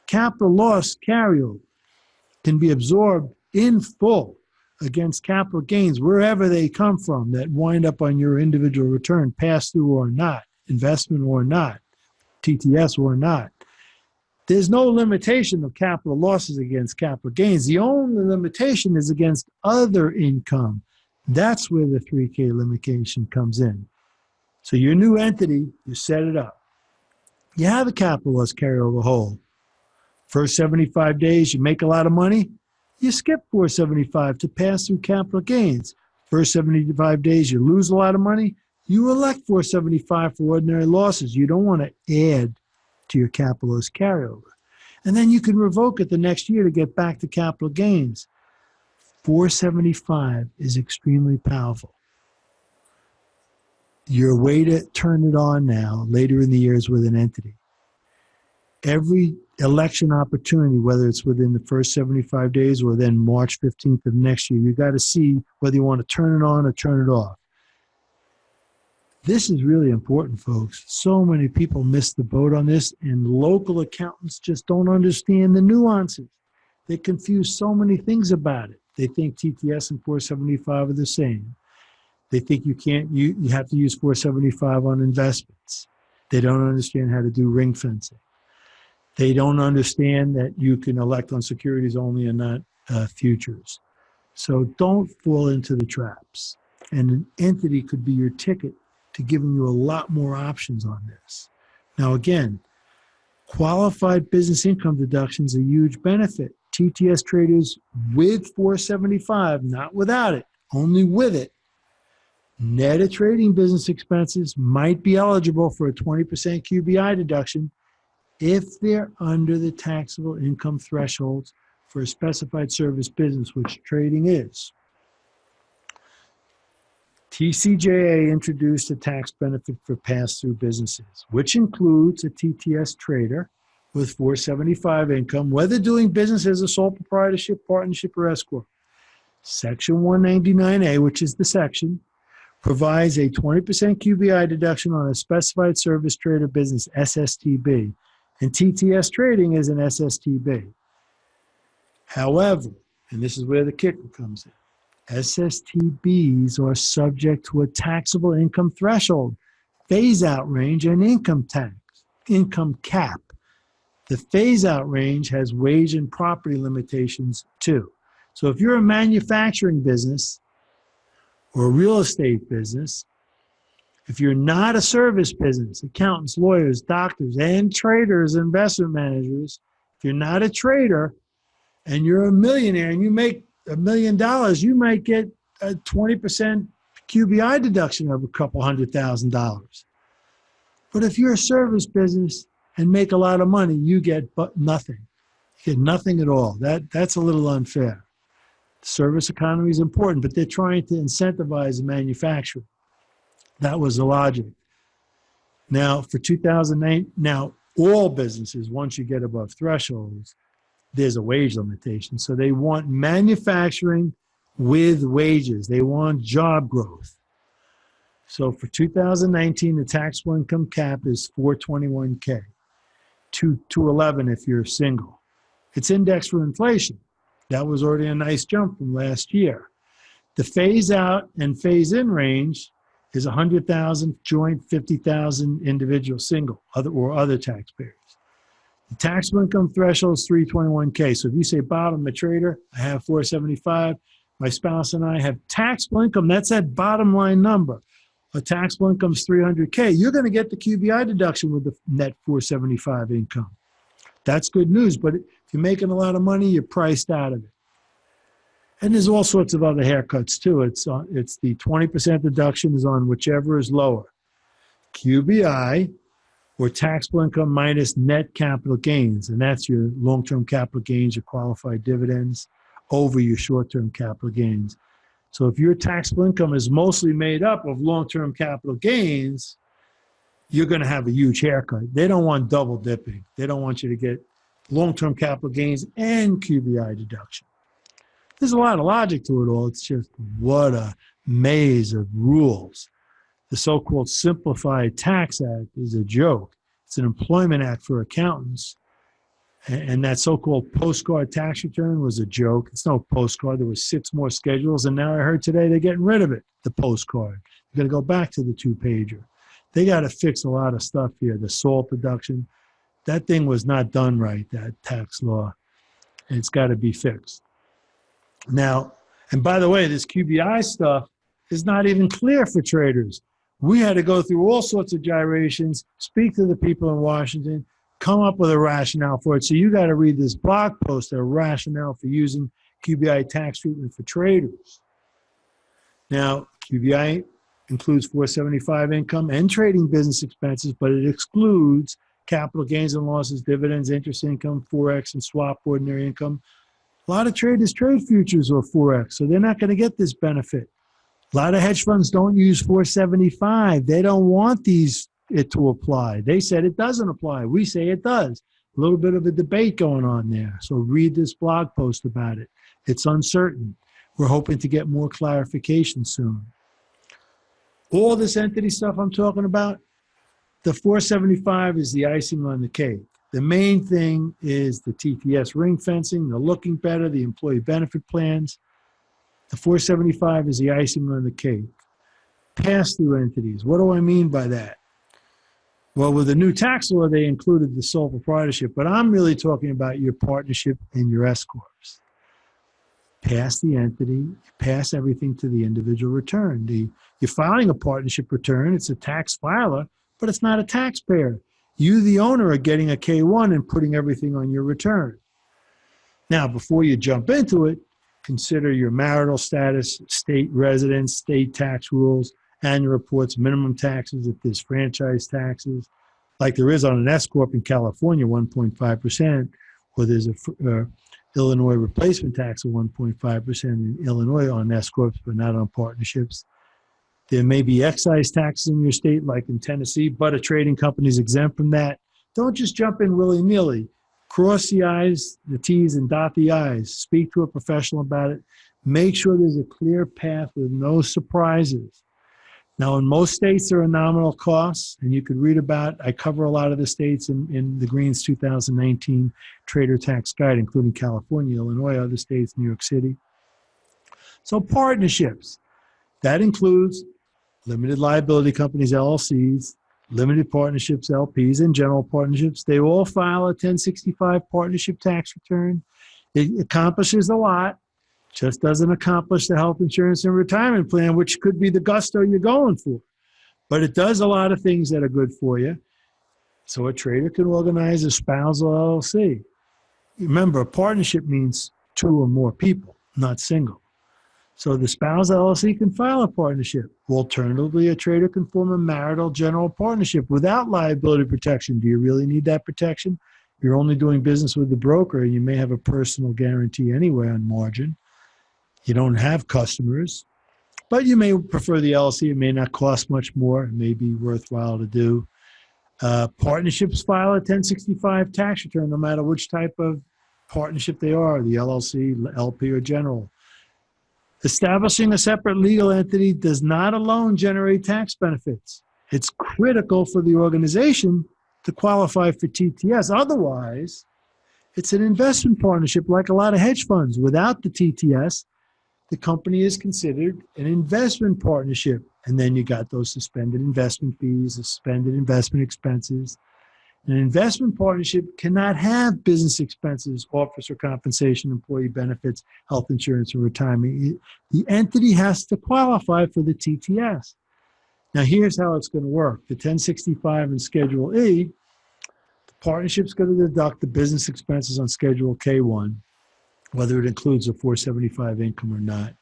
capital loss carryover can be absorbed in full against capital gains wherever they come from that wind up on your individual return, pass through or not, investment or not, TTS or not. There's no limitation of capital losses against capital gains. The only limitation is against other income. That's where the 3K limitation comes in. So your new entity, you set it up. You have a capital loss carryover hole. First 75 days, you make a lot of money, you skip 475 to pass through capital gains. First 75 days, you lose a lot of money, you elect 475 for ordinary losses. You don't want to add to your capital loss carryover. And then you can revoke it the next year to get back to capital gains. 475 is extremely powerful. Your way to turn it on now, later in the year, is with an entity. Every election opportunity, whether it's within the first 75 days or then March 15th of next year, you got to see whether you want to turn it on or turn it off. This is really important, folks. So many people miss the boat on this, and local accountants just don't understand the nuances. They confuse so many things about it. They think TTS and 475 are the same. They think you have to use 475 on investments. They don't understand how to do ring fencing. They don't understand that you can elect on securities only and not futures. So don't fall into the traps. And an entity could be your ticket to giving you a lot more options on this. Now, again, qualified business income deductions are a huge benefit. TTS traders with 475, not without it, only with it, net of trading business expenses might be eligible for a 20% QBI deduction if they're under the taxable income thresholds for a specified service business, which trading is. TCJA introduced a tax benefit for pass-through businesses, which includes a TTS trader with 475 income, whether doing business as a sole proprietorship, partnership, or S-Corp. Section 199A, which is the section, provides a 20% QBI deduction on a specified service trader business, SSTB, and TTS trading is an SSTB. However, and this is where the kicker comes in, SSTBs are subject to a taxable income threshold, phase-out range, and income cap. The phase-out range has wage and property limitations too. So if you're a manufacturing business or a real estate business, if you're not a service business, accountants, lawyers, doctors, and traders, investment managers, if you're not a trader and you're a millionaire and you make $1 million, you might get a 20% QBI deduction of a couple $100,000. But if you're a service business and make a lot of money, you get nothing. You get nothing at all. That's a little unfair. The service economy is important, but they're trying to incentivize manufacturing. That was the logic. Now, for 2009, now all businesses, once you get above thresholds, there's a wage limitation. So they want manufacturing with wages. They want job growth. So for 2019, the taxable income cap is $421K, $211 if you're single. It's indexed for inflation. That was already a nice jump from last year. The phase out and phase in range is 100,000 joint, 50,000 individual single, other taxpayers. The taxable income threshold is $321K. So if you say, Bob, I'm a trader, I have $475, my spouse and I have taxable income, that's that bottom line number. A taxable income is $300K. You're going to get the QBI deduction with the net $475 income. That's good news, but if you're making a lot of money, you're priced out of it. And there's all sorts of other haircuts too. It's the 20% deduction is on whichever is lower. QBI, or taxable income minus net capital gains, and that's your long-term capital gains, your qualified dividends, over your short-term capital gains. So if your taxable income is mostly made up of long-term capital gains, you're going to have a huge haircut. They don't want double dipping. They don't want you to get long-term capital gains and QBI deduction. There's a lot of logic to it all. It's just what a maze of rules. The so-called Simplified Tax Act is a joke. It's an employment act for accountants. And that so-called postcard tax return was a joke. It's no postcard. There were 6 more schedules, and now I heard today they're getting rid of it, the postcard. They're going to go back to the 2-pager. They got to fix a lot of stuff here. The SALT deduction, that thing was not done right, that tax law. And it's got to be fixed. Now, and by the way, this QBI stuff is not even clear for traders. We had to go through all sorts of gyrations, speak to the people in Washington, come up with a rationale for it. So you got to read this blog post, a rationale for using QBI tax treatment for traders. Now, QBI includes $475 income and trading business expenses, but it excludes capital gains and losses, dividends, interest income, forex, and swap ordinary income. A lot of traders trade futures or forex, so they're not going to get this benefit. A lot of hedge funds don't use 475. They don't want it to apply. They said it doesn't apply. We say it does. A little bit of a debate going on there. So read this blog post about it. It's uncertain. We're hoping to get more clarification soon. All this entity stuff I'm talking about, the 475 is the icing on the cake. The main thing is the TTS ring fencing, the looking better, the employee benefit plans. The 475 is the icing on the cake. Pass-through entities. What do I mean by that? Well, with the new tax law, they included the sole proprietorship, but I'm really talking about your partnership and your S-Corps. Pass the entity, pass everything to the individual return. You're filing a partnership return. It's a tax filer, but it's not a taxpayer. You, the owner, are getting a K-1 and putting everything on your return. Now, before you jump into it, consider your marital status, state residence, state tax rules, annual reports, minimum taxes, if there's franchise taxes, like there is on an S-Corp in California, 1.5%, or there's a Illinois replacement tax of 1.5% in Illinois on S-Corps, but not on partnerships. There may be excise taxes in your state, like in Tennessee, but a trading company is exempt from that. Don't just jump in willy-nilly. Cross the I's, the T's, and dot the I's. Speak to a professional about it. Make sure there's a clear path with no surprises. Now, in most states, there are nominal costs, and you could read about, I cover a lot of the states in the Green's 2019 Trader Tax Guide, including California, Illinois, other states, New York City. So partnerships, that includes limited liability companies, LLCs, limited partnerships, LPs, and general partnerships. They all file a 1065 partnership tax return. It accomplishes a lot. Just doesn't accomplish the health insurance and retirement plan, which could be the gusto you're going for. But it does a lot of things that are good for you. So a trader can organize a spousal LLC. Remember, a partnership means two or more people, not single. So the spousal LLC can file a partnership. Alternatively, a trader can form a marital general partnership without liability protection. Do you really need that protection? You're only doing business with the broker. You may have a personal guarantee anyway on margin. You don't have customers, but you may prefer the LLC. It may not cost much more. It may be worthwhile to do. Partnerships file a 1065 tax return, no matter which type of partnership they are, the LLC, LP, or general. Establishing a separate legal entity does not alone generate tax benefits. It's critical for the organization to qualify for TTS. Otherwise, it's an investment partnership like a lot of hedge funds. Without the TTS, the company is considered an investment partnership. And then you got those suspended investment fees, suspended investment expenses. An investment partnership cannot have business expenses, officer compensation, employee benefits, health insurance, and retirement. The entity has to qualify for the TTS. Now, here's how it's going to work. The 1065 and Schedule E, the partnership's going to deduct the business expenses on Schedule K1, whether it includes a 475 income or not.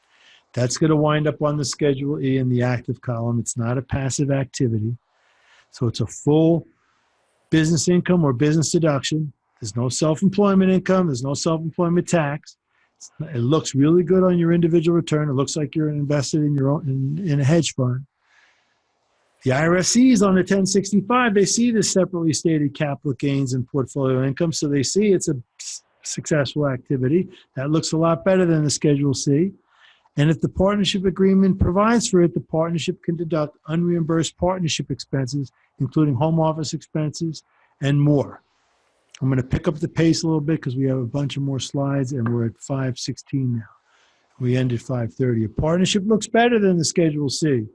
That's going to wind up on the Schedule E in the active column. It's not a passive activity. So it's a full business income or business deduction. There's no self-employment income. There's no self-employment tax. It looks really good on your individual return. It looks like you're invested in your own in a hedge fund. The IRS sees on the 1065, they see the separately stated capital gains and portfolio income, so they see it's a successful activity. That looks a lot better than the Schedule C. And if the partnership agreement provides for it, the partnership can deduct unreimbursed partnership expenses, including home office expenses and more. I'm going to pick up the pace a little bit because we have a bunch of more slides and we're at 5:16 now. We ended 5:30. A partnership looks better than the Schedule C.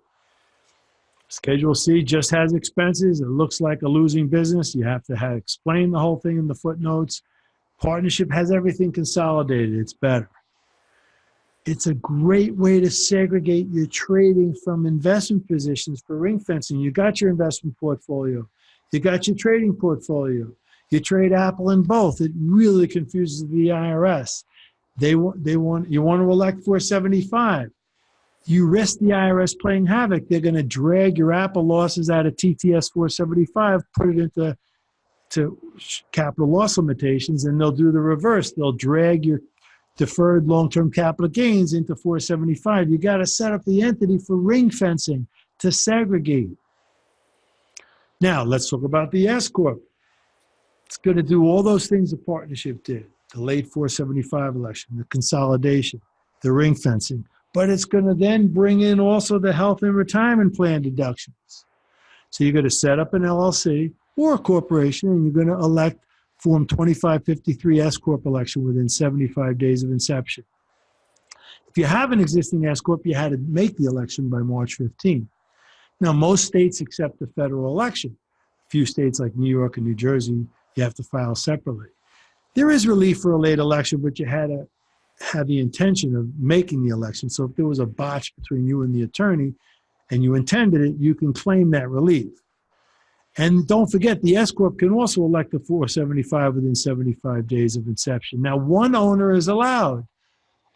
Schedule C just has expenses. It looks like a losing business. You have to explain the whole thing in the footnotes. Partnership has everything consolidated. It's better. It's a great way to segregate your trading from investment positions for ring fencing. You got your investment portfolio. You got your trading portfolio. You trade Apple in both. It really confuses the IRS. You want to elect 475. You risk the IRS playing havoc. They're going to drag your Apple losses out of TTS 475, put it into capital loss limitations, and they'll do the reverse. They'll drag your deferred long-term capital gains into 475. You got to set up the entity for ring fencing to segregate. Now, let's talk about the S-Corp. It's going to do all those things the partnership did, the late 475 election, the consolidation, the ring fencing, but it's going to then bring in also the health and retirement plan deductions. So you're going to set up an LLC or a corporation, and you're going to elect Form 2553 S-Corp election within 75 days of inception. If you have an existing S-Corp, you had to make the election by March 15. Now, most states accept the federal election. A few states like New York and New Jersey, you have to file separately. There is relief for a late election, but you had to have the intention of making the election. So if there was a botch between you and the attorney and you intended it, you can claim that relief. And don't forget, the S-Corp can also elect the 475 within 75 days of inception. Now, one owner is allowed.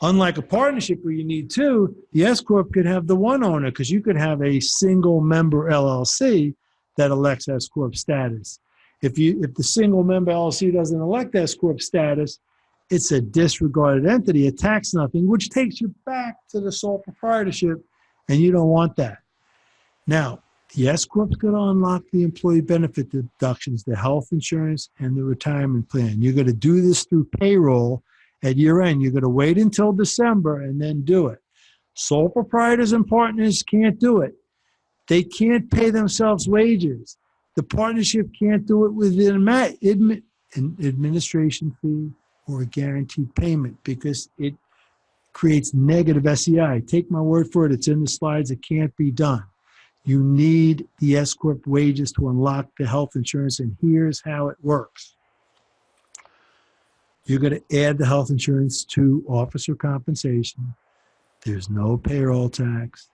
Unlike a partnership where you need two, the S-Corp could have the one owner because you could have a single member LLC that elects S-Corp status. If the single member LLC doesn't elect S-Corp status, it's a disregarded entity, a tax nothing, which takes you back to the sole proprietorship, and you don't want that. Now, the S-Corp's going to unlock the employee benefit deductions, the health insurance, and the retirement plan. You're going to do this through payroll at year end. You're going to wait until December and then do it. Sole proprietors and partners can't do it. They can't pay themselves wages. The partnership can't do it within an administration fee or a guaranteed payment because it creates negative SEI. Take my word for it. It's in the slides. It can't be done. You need the S-Corp wages to unlock the health insurance, and here's how it works. You're going to add the health insurance to officer compensation. There's no payroll tax.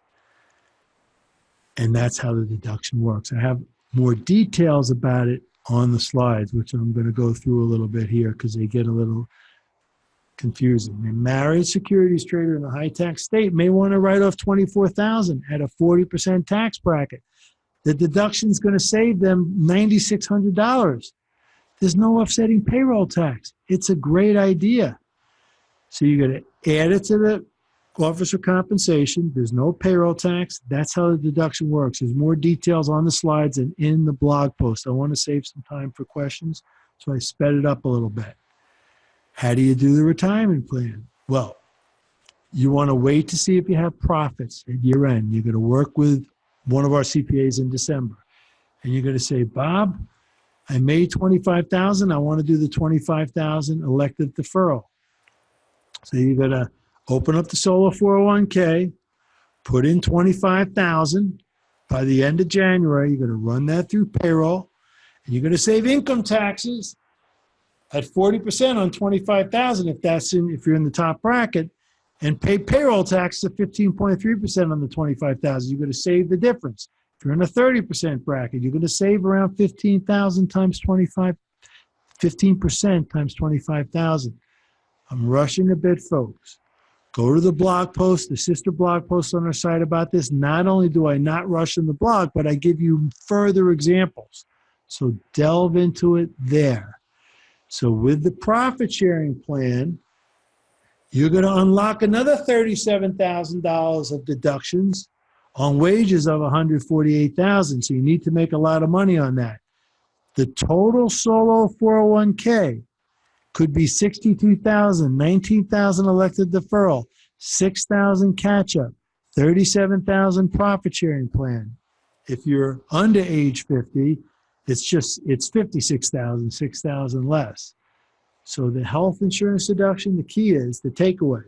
And that's how the deduction works. I have more details about it on the slides, which I'm going to go through a little bit here because they get a little confusing. A married securities trader in a high tax state may want to write off $24,000 at a 40% tax bracket. The deduction is going to save them $9,600. There's no offsetting payroll tax. It's a great idea. So you're going to add it to the officer compensation. There's no payroll tax. That's how the deduction works. There's more details on the slides and in the blog post. I want to save some time for questions, so I sped it up a little bit. How do you do the retirement plan? Well, you want to wait to see if you have profits at year end. You're going to work with one of our CPAs in December, and you're going to say, Bob, I made $25,000. I want to do the $25,000 elective deferral. So you're going to open up the solo 401k, put in $25,000. By the end of January, you're going to run that through payroll, and you're going to save income taxes at 40% on $25,000 if you're in the top bracket, and pay payroll tax at 15.3% on the $25,000. You're going to save the difference. If you're in a 30% bracket, you're going to save around $15,000 times 25, 15% times 25,000. I'm rushing a bit, folks. Go to the blog post, the sister blog post on our site about this. Not only do I not rush in the blog, but I give you further examples. So delve into it there. So with the profit sharing plan, you're going to unlock another $37,000 of deductions on wages of $148,000. So you need to make a lot of money on that. The total solo 401k could be $62,000, $19,000 elected deferral, $6,000 catch-up, $37,000 profit sharing plan. If you're under age 50, it's $56,000, $6,000 less. So the health insurance deduction, the key is the takeaway.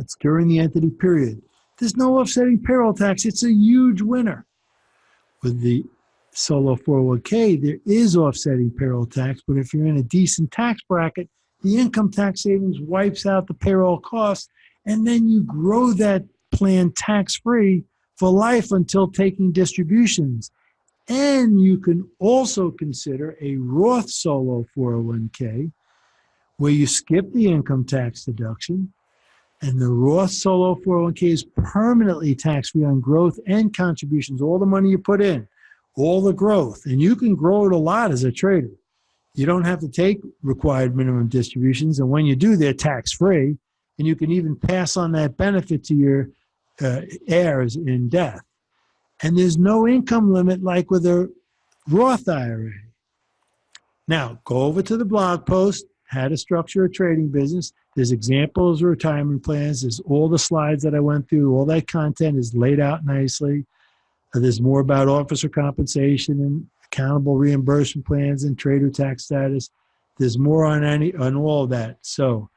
It's during the entity period. There's no offsetting payroll tax. It's a huge winner. With the solo 401k, there is offsetting payroll tax, but if you're in a decent tax bracket, the income tax savings wipes out the payroll cost, and then you grow that plan tax-free for life until taking distributions. And you can also consider a Roth solo 401k where you skip the income tax deduction, and the Roth solo 401k is permanently tax-free on growth and contributions, all the money you put in, all the growth. And you can grow it a lot as a trader. You don't have to take required minimum distributions, and when you do, they're tax-free, and you can even pass on that benefit to your heirs in death. And there's no income limit like with a Roth IRA. Now, go over to the blog post, how to structure a trading business. There's examples of retirement plans. There's all the slides that I went through. All that content is laid out nicely. There's more about officer compensation and accountable reimbursement plans and trader tax status. There's more on all of that. So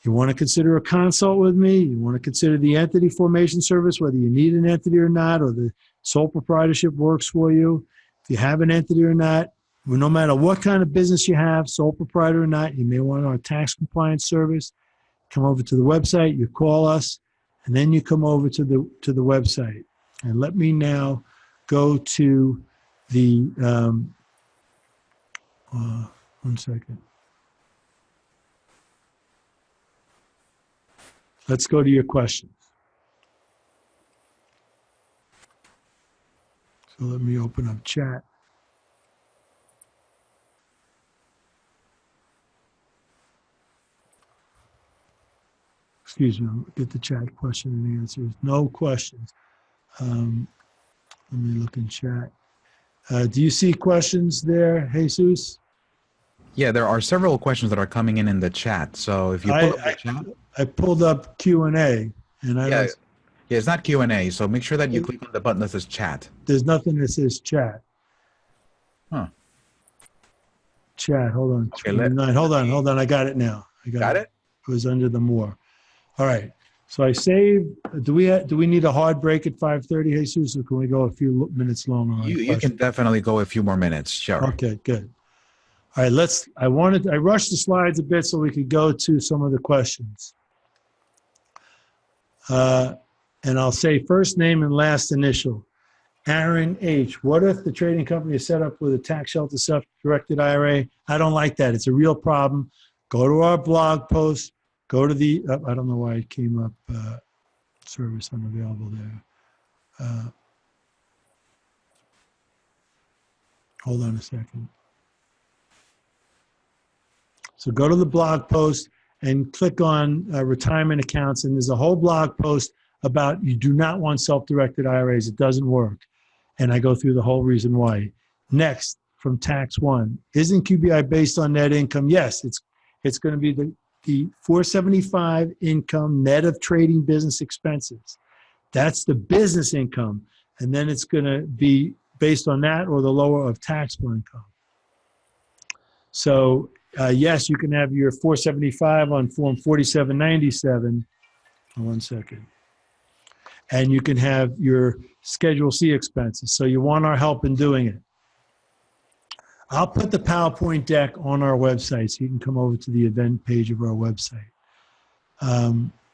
you want to consider a consult with me. You want to consider the entity formation service, whether you need an entity or not, or the sole proprietorship works for you. If you have an entity or not, well, no matter what kind of business you have, sole proprietor or not, you may want our tax compliance service. Come over to the website, you call us, and then you come over to the website. And let me now go to the, one second. Let's go to your questions. So let me open up chat. Excuse me, I'll get the chat question and answers. No questions. Let me look in chat. Do you see questions there, Jesus? Yeah, there are several questions that are coming in the chat. So if you pull up the chat, I pulled up Q&A, and yeah, it's not Q&A. So make sure that you click on the button that says chat. There's nothing that says chat. Huh? Chat. Hold on. Okay, hold on. I got it now. Got it? It was under the more. All right. So I saved. Do we need a hard break at 5:30, Jesus, or can we go a few minutes longer? You can definitely go a few more minutes. Sure. Okay, good. All right, I rushed the slides a bit so we could go to some of the questions. And I'll say first name and last initial. Aaron H. What if the trading company is set up with a tax shelter self-directed IRA? I don't like that. It's a real problem. Go to our blog post. Go to the, I don't know why it came up, service unavailable there. Hold on a second. So go to the blog post and click on retirement accounts, and there's a whole blog post about you do not want self-directed IRAs. It doesn't work. And I go through the whole reason why. Next, from tax one, isn't QBI based on net income? Yes, it's going to be the 475 income net of trading business expenses. That's the business income. And then it's going to be based on that or the lower of taxable income. So yes, you can have your 475 on form 4797. One second. And you can have your Schedule C expenses. So you want our help in doing it. I'll put the PowerPoint deck on our website, so you can come over to the event page of our website.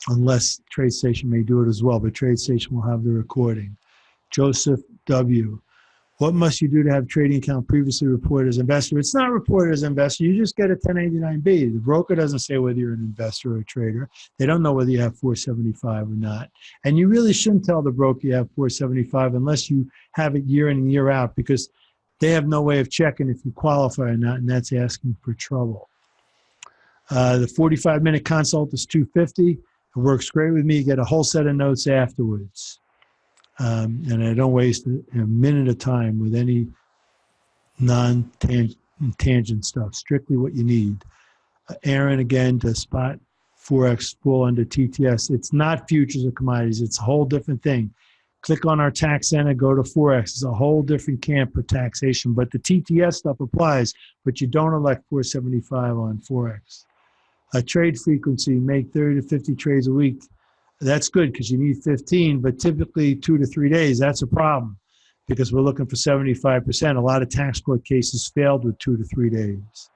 Unless TradeStation may do it as well, but TradeStation will have the recording. Joseph W. What must you do to have a trading account previously reported as investor? It's not reported as investor. You just get a 1099-B. The broker doesn't say whether you're an investor or a trader. They don't know whether you have 475 or not. And you really shouldn't tell the broker you have 475 unless you have it year in and year out, because they have no way of checking if you qualify or not, and that's asking for trouble. The 45-minute consult is $250. It works great with me. You get a whole set of notes afterwards. And I don't waste a minute of time with any non-tangent stuff, strictly what you need. Aaron, again, to spot forex fall under TTS. It's not futures or commodities. It's a whole different thing. Click on our tax center, go to forex. It's a whole different camp for taxation, but the TTS stuff applies, but you don't elect 475 on forex. Trade frequency, make 30 to 50 trades a week. That's good because you need 15, but typically 2 to 3 days, that's a problem because we're looking for 75%. A lot of tax court cases failed with 2 to 3 days.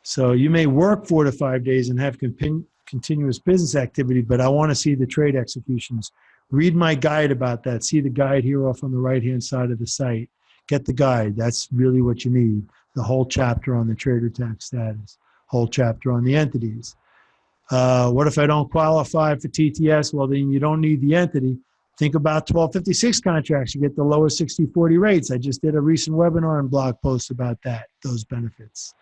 So you may work 4 to 5 days and have continuous business activity, but I want to see the trade executions. Read my guide about that. See the guide here off on the right-hand side of the site. Get the guide. That's really what you need. The whole chapter on the trader tax status, whole chapter on the entities. What if I don't qualify for TTS? Well, then you don't need the entity. Think about 1256 contracts. You get the lower 60/40 rates. I just did a recent webinar and blog post about that, those benefits.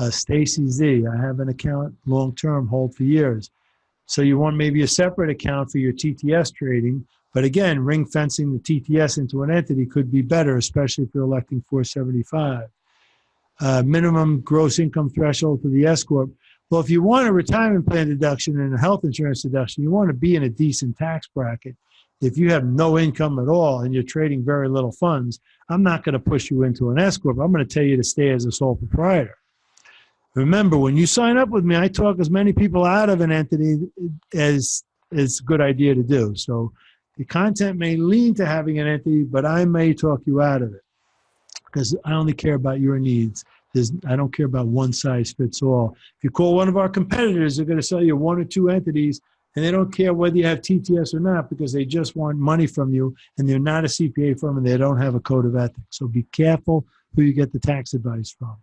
Stacy Z, I have an account long-term, hold for years. So you want maybe a separate account for your TTS trading. But again, ring fencing the TTS into an entity could be better, especially if you're electing 475. Minimum gross income threshold for the S-Corp. Well, if you want a retirement plan deduction and a health insurance deduction, you want to be in a decent tax bracket. If you have no income at all and you're trading very little funds, I'm not going to push you into an S-Corp. I'm going to tell you to stay as a sole proprietor. Remember, when you sign up with me, I talk as many people out of an entity as it's a good idea to do. So the content may lean to having an entity, but I may talk you out of it because I only care about your needs. I don't care about one size fits all. If you call one of our competitors, they're going to sell you 1 or 2 entities, and they don't care whether you have TTS or not because they just want money from you, and they're not a CPA firm, and they don't have a code of ethics. So be careful who you get the tax advice from,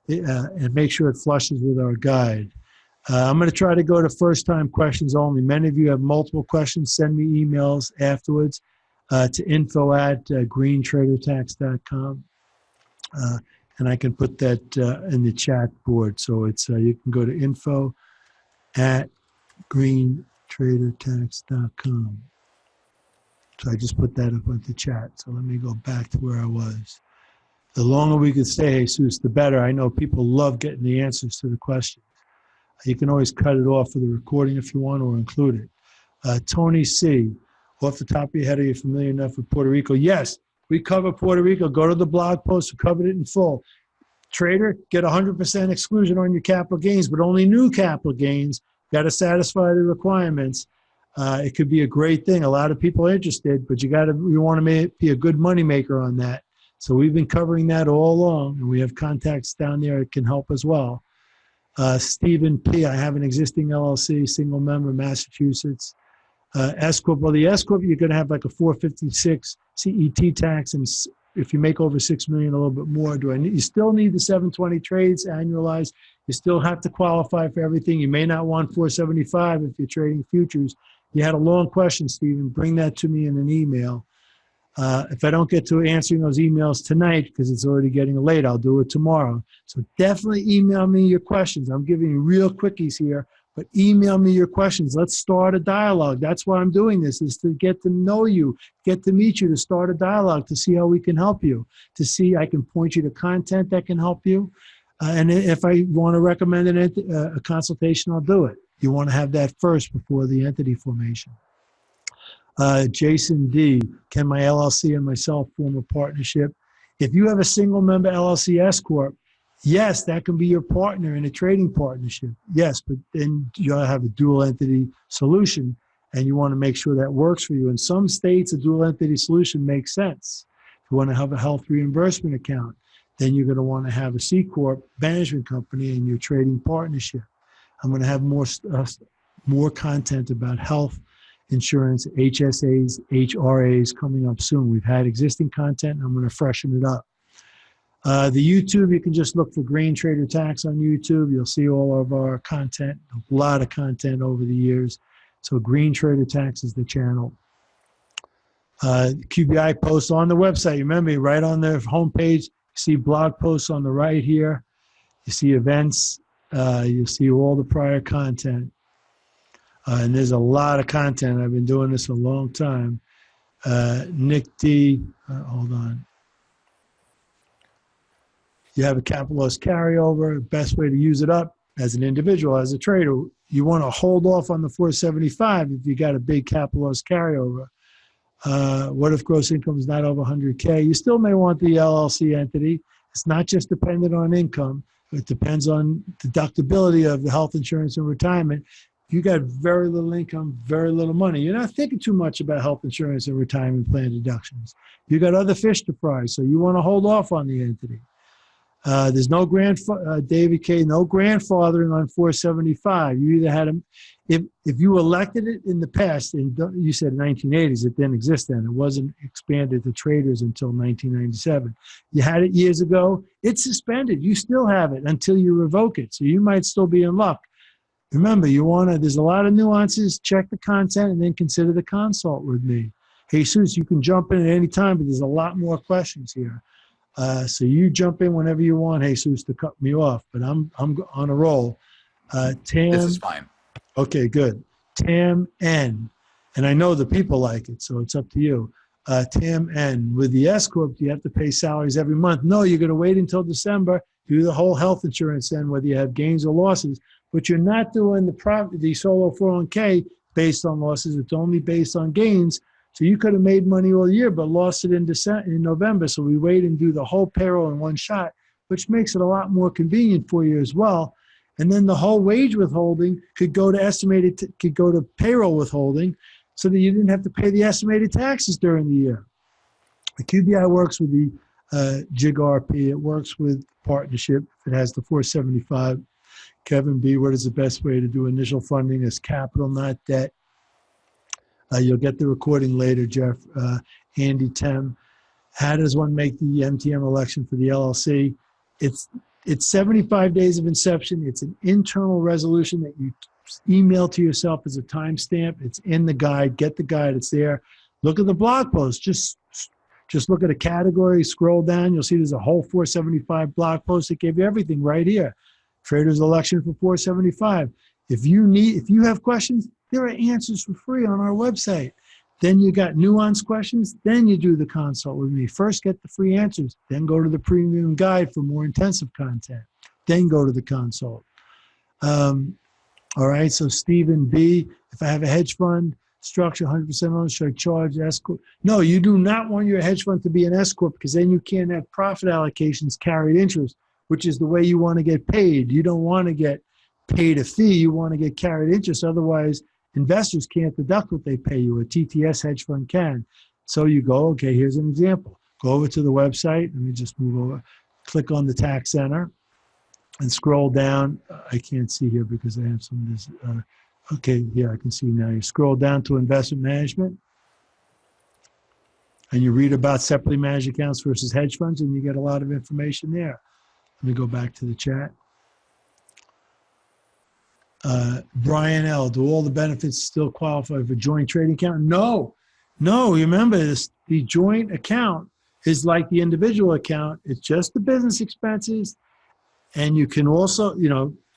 and make sure it flushes with our guide. I'm going to try to go to first-time questions only. Many of you have multiple questions. Send me emails afterwards to info@greentradertax.com. And I can put that in the chat board. So it's you can go to info@greentradertax.com. So I just put that up on the chat. So let me go back to where I was. The longer we can stay, Jesus, the better. I know people love getting the answers to the questions. You can always cut it off for the recording if you want or include it. Tony C., off the top of your head, are you familiar enough with Puerto Rico? Yes. We cover Puerto Rico. Go to the blog post. We covered it in full. Trader, get 100% exclusion on your capital gains, but only new capital gains. Got to satisfy the requirements. It could be a great thing. A lot of people are interested, but you want to be a good money maker on that. So we've been covering that all along, and we have contacts down there that can help as well. Stephen P., I have an existing LLC, single member, Massachusetts. S-Corp, well, the S-Corp, you're going to have like a 456 CET tax, and if you make over $6 million, a little bit more. You still need the 720 trades annualized. You still have to qualify for everything. You may not want 475 if you're trading futures. You had a long question, Stephen. Bring that to me in an email. If I don't get to answering those emails tonight, because it's already getting late, I'll do it tomorrow. So definitely email me your questions. I'm giving you real quickies here, but email me your questions. Let's start a dialogue. That's why I'm doing this, is to get to know you, get to meet you, to start a dialogue, to see how we can help you, to see I can point you to content that can help you. And if I want to recommend a consultation, I'll do it. You want to have that first before the entity formation. Jason D., can my LLC and myself form a partnership? If you have a single member LLC S-Corp, yes, that can be your partner in a trading partnership. Yes, but then you gotta have a dual entity solution, and you want to make sure that works for you. In some states, a dual entity solution makes sense. If you want to have a health reimbursement account, then you're going to want to have a C-Corp management company in your trading partnership. I'm going to have more content about health insurance, HSAs, HRAs coming up soon. We've had existing content, and I'm going to freshen it up. The YouTube, you can just look for Grain Trader Tax on YouTube. You'll see all of our content, a lot of content over the years. So Green Trader Tax is the channel. QBI posts on the website. Remember, right on the homepage, you see blog posts on the right here. You see events. You see all the prior content. And there's a lot of content. I've been doing this a long time. Nick D., hold on. You have a capital loss carryover. Best way to use it up as an individual, as a trader, you want to hold off on the 475 if you got a big capital loss carryover. What if gross income is not over 100K? You still may want the LLC entity. It's not just dependent on income. It depends on deductibility of the health insurance and retirement. You got very little income, very little money. You're not thinking too much about health insurance and retirement plan deductions. You got other fish to fry, so you want to hold off on the entity. There's no David K., no grandfathering on 475. You either had them, if you elected it in the past, and you said 1980s, it didn't exist then. It wasn't expanded to traders until 1997. You had it years ago. It's suspended. You still have it until you revoke it, so you might still be in luck. Remember, there's a lot of nuances. Check the content and then consider the consult with me. Jesus, you can jump in at any time, but there's a lot more questions here. So you jump in whenever you want, Jesus, to cut me off, but I'm on a roll. Tam, this is fine. Okay, good. Tam N, and I know the people like it, so it's up to you. Tam N, with the S-Corp, do you have to pay salaries every month? No, you're going to wait until December, do the whole health insurance then, whether you have gains or losses, but you're not doing the solo 401k based on losses. It's only based on gains. So you could have made money all year, but lost it in November. So we wait and do the whole payroll in one shot, which makes it a lot more convenient for you as well. And then the whole wage withholding could go to payroll withholding, so that you didn't have to pay the estimated taxes during the year. The QBI works with the JIG RP. It works with partnership. It has the 475. Kevin B., what is the best way to do initial funding as capital, not debt? You'll get the recording later, Jeff. Andy Tem, how does one make the MTM election for the LLC? It's 75 days of inception. It's an internal resolution that you email to yourself as a timestamp. It's in the guide. Get the guide. It's there. Look at the blog post. Just look at a category. Scroll down. You'll see there's a whole 475 blog post that gave you everything right here. Traders election for 475. If you have questions, there are answers for free on our website. Then you got nuanced questions, then you do the consult with me. First get the free answers, then go to the premium guide for more intensive content, then go to the consult. All right, so Stephen B., if I have a hedge fund structure, 100% owned, should I charge S-Corp? No, you do not want your hedge fund to be an S-Corp, because then you can't have profit allocations carried interest, which is the way you want to get paid. You don't want to get paid a fee, you want to get carried interest. Otherwise, investors can't deduct what they pay you. A TTS hedge fund can. So you go, okay, here's an example. Go over to the website. Let me just move over. Click on the tax center and scroll down. I can't see here because I have some of this. Okay, yeah, I can see now. You scroll down to investment management and you read about separately managed accounts versus hedge funds, and you get a lot of information there. Let me go back to the chat. Brian L., do all the benefits still qualify for joint trading account? No, remember this, the joint account is like the individual account. It's just the business expenses. And you can also,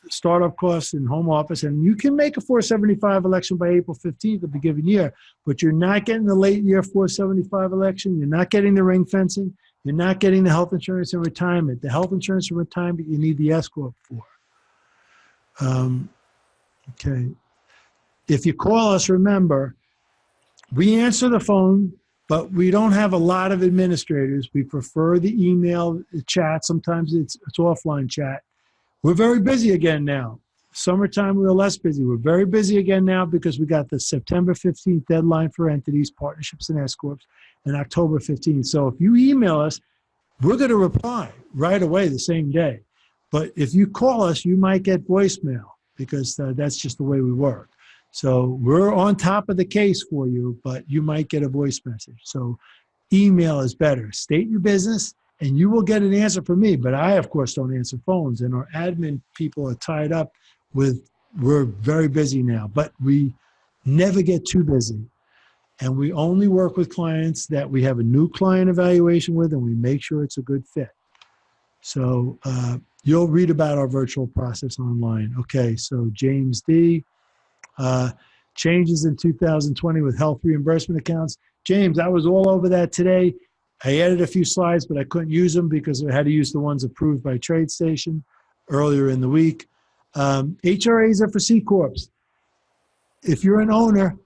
startup costs in home office, and you can make a 475 election by April 15th of the given year, but you're not getting the late year 475 election. You're not getting the ring fencing. You're not getting the health insurance and retirement. The health insurance and retirement you need the S-Corp for. Okay. If you call us, remember, we answer the phone, but we don't have a lot of administrators. We prefer the email, the chat. Sometimes it's offline chat. We're very busy again now. Summertime, we were less busy. We're very busy again now because we got the September 15th deadline for entities, partnerships, and S-Corps, and October 15th. So if you email us, we're going to reply right away the same day. But if you call us, you might get voicemail because that's just the way we work. So we're on top of the case for you, but you might get a voice message. So email is better. State your business, and you will get an answer from me. But I, of course, don't answer phones, and our admin people are tied up with, we're very busy now, but we never get too busy. And we only work with clients that we have a new client evaluation with, and we make sure it's a good fit. So you'll read about our virtual process online. Okay, so James D. Changes in 2020 with health reimbursement accounts. James, I was all over that today. I added a few slides, but I couldn't use them because I had to use the ones approved by TradeStation earlier in the week. HRAs are for C-Corps. If you're an owner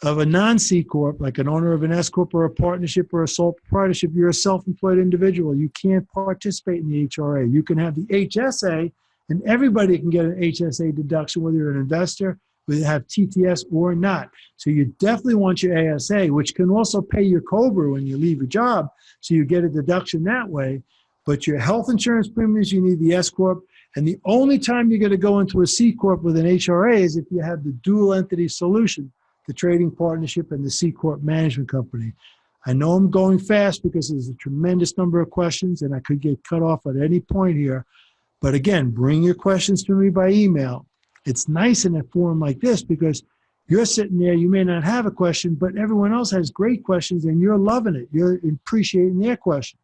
of a non-C-Corp, like an owner of an S-Corp or a partnership or a sole proprietorship, you're a self-employed individual. You can't participate in the HRA. You can have the HSA, and everybody can get an HSA deduction, whether you're an investor, whether you have TTS or not. So you definitely want your ASA, which can also pay your COBRA when you leave your job, so you get a deduction that way. But your health insurance premiums, you need the S-Corp. And the only time you're going to go into a C-Corp with an HRA is if you have the dual entity solution, the trading partnership and the C-Corp management company. I know I'm going fast because there's a tremendous number of questions and I could get cut off at any point here. But again, bring your questions to me by email. It's nice in a forum like this because you're sitting there, you may not have a question, but everyone else has great questions and you're loving it. You're appreciating their questions.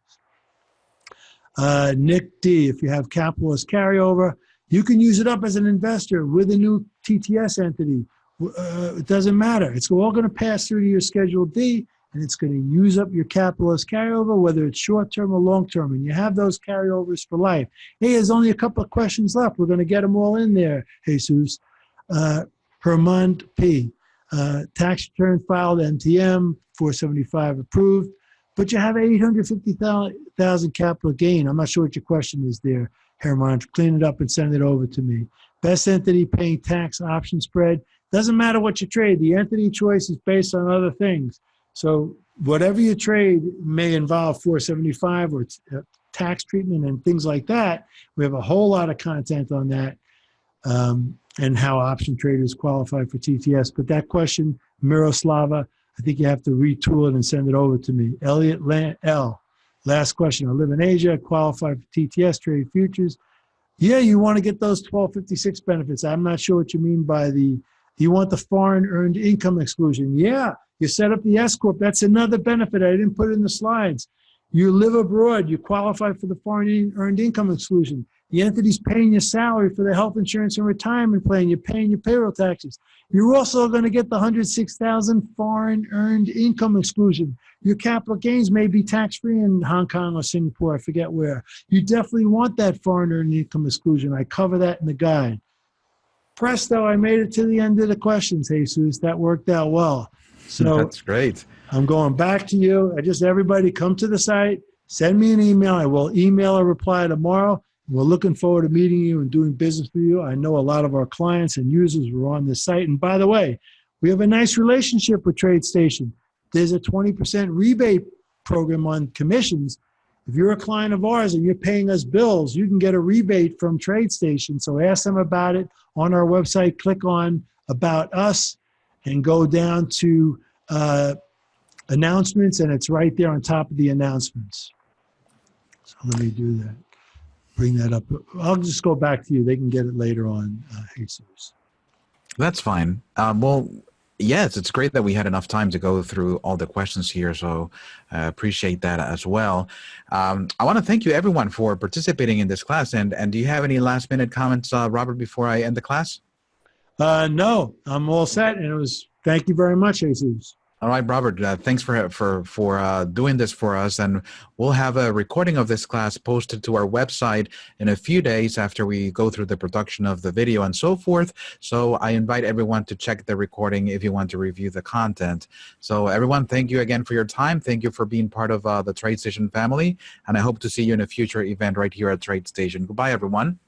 Nick D, if you have capital as carryover, you can use it up as an investor with a new TTS entity. It doesn't matter. It's all going to pass through to your Schedule D, and it's going to use up your capital as carryover, whether it's short-term or long-term, and you have those carryovers for life. Hey, there's only a couple of questions left. We're going to get them all in there, Jesus. Hermond P, tax return filed, NTM, 475 approved, but you have 850,000 capital gain. I'm not sure what your question is there, Hermond. Clean it up and send it over to me. Best entity paying tax option spread. Doesn't matter what you trade. The entity choice is based on other things. So whatever you trade may involve 475 or tax treatment and things like that. We have a whole lot of content on that and how option traders qualify for TTS. But that question, Miroslava, I think you have to retool it and send it over to me. Elliot L. Last question. I live in Asia, qualify for TTS, trade futures. Yeah, you want to get those 1256 benefits. I'm not sure what you mean by you want the foreign earned income exclusion. Yeah, you set up the S-Corp. That's another benefit. I didn't put it in the slides. You live abroad. You qualify for the foreign earned income exclusion. The entity's paying your salary for the health insurance and retirement plan. You're paying your payroll taxes. You're also going to get the 106,000 foreign earned income exclusion. Your capital gains may be tax-free in Hong Kong or Singapore. I forget where. You definitely want that foreign earned income exclusion. I cover that in the guide. Presto, I made it to the end of the questions, Jesus. That worked out well. So that's great. I'm going back to you. Everybody come to the site, send me an email. I will email a reply tomorrow. We're looking forward to meeting you and doing business with you. I know a lot of our clients and users were on this site. And by the way, we have a nice relationship with TradeStation. There's a 20% rebate program on commissions. If you're a client of ours and you're paying us bills, you can get a rebate from TradeStation. So ask them about it on our website. Click on About Us and go down to announcements, and it's right there on top of the announcements. So let me do that. Bring that up. I'll just go back to you. They can get it later on, Jesus. That's fine. Well, yes, it's great that we had enough time to go through all the questions here, so I appreciate that as well. I want to thank you, everyone, for participating in this class. And do you have any last-minute comments, Robert, before I end the class? No, I'm all set, and thank you very much, Jesus. All right, Robert, thanks for doing this for us, and we'll have a recording of this class posted to our website in a few days after we go through the production of the video and so forth. So I invite everyone to check the recording if you want to review the content. So everyone, thank you again for your time. Thank you for being part of the TradeStation family, and I hope to see you in a future event right here at TradeStation. Goodbye, everyone.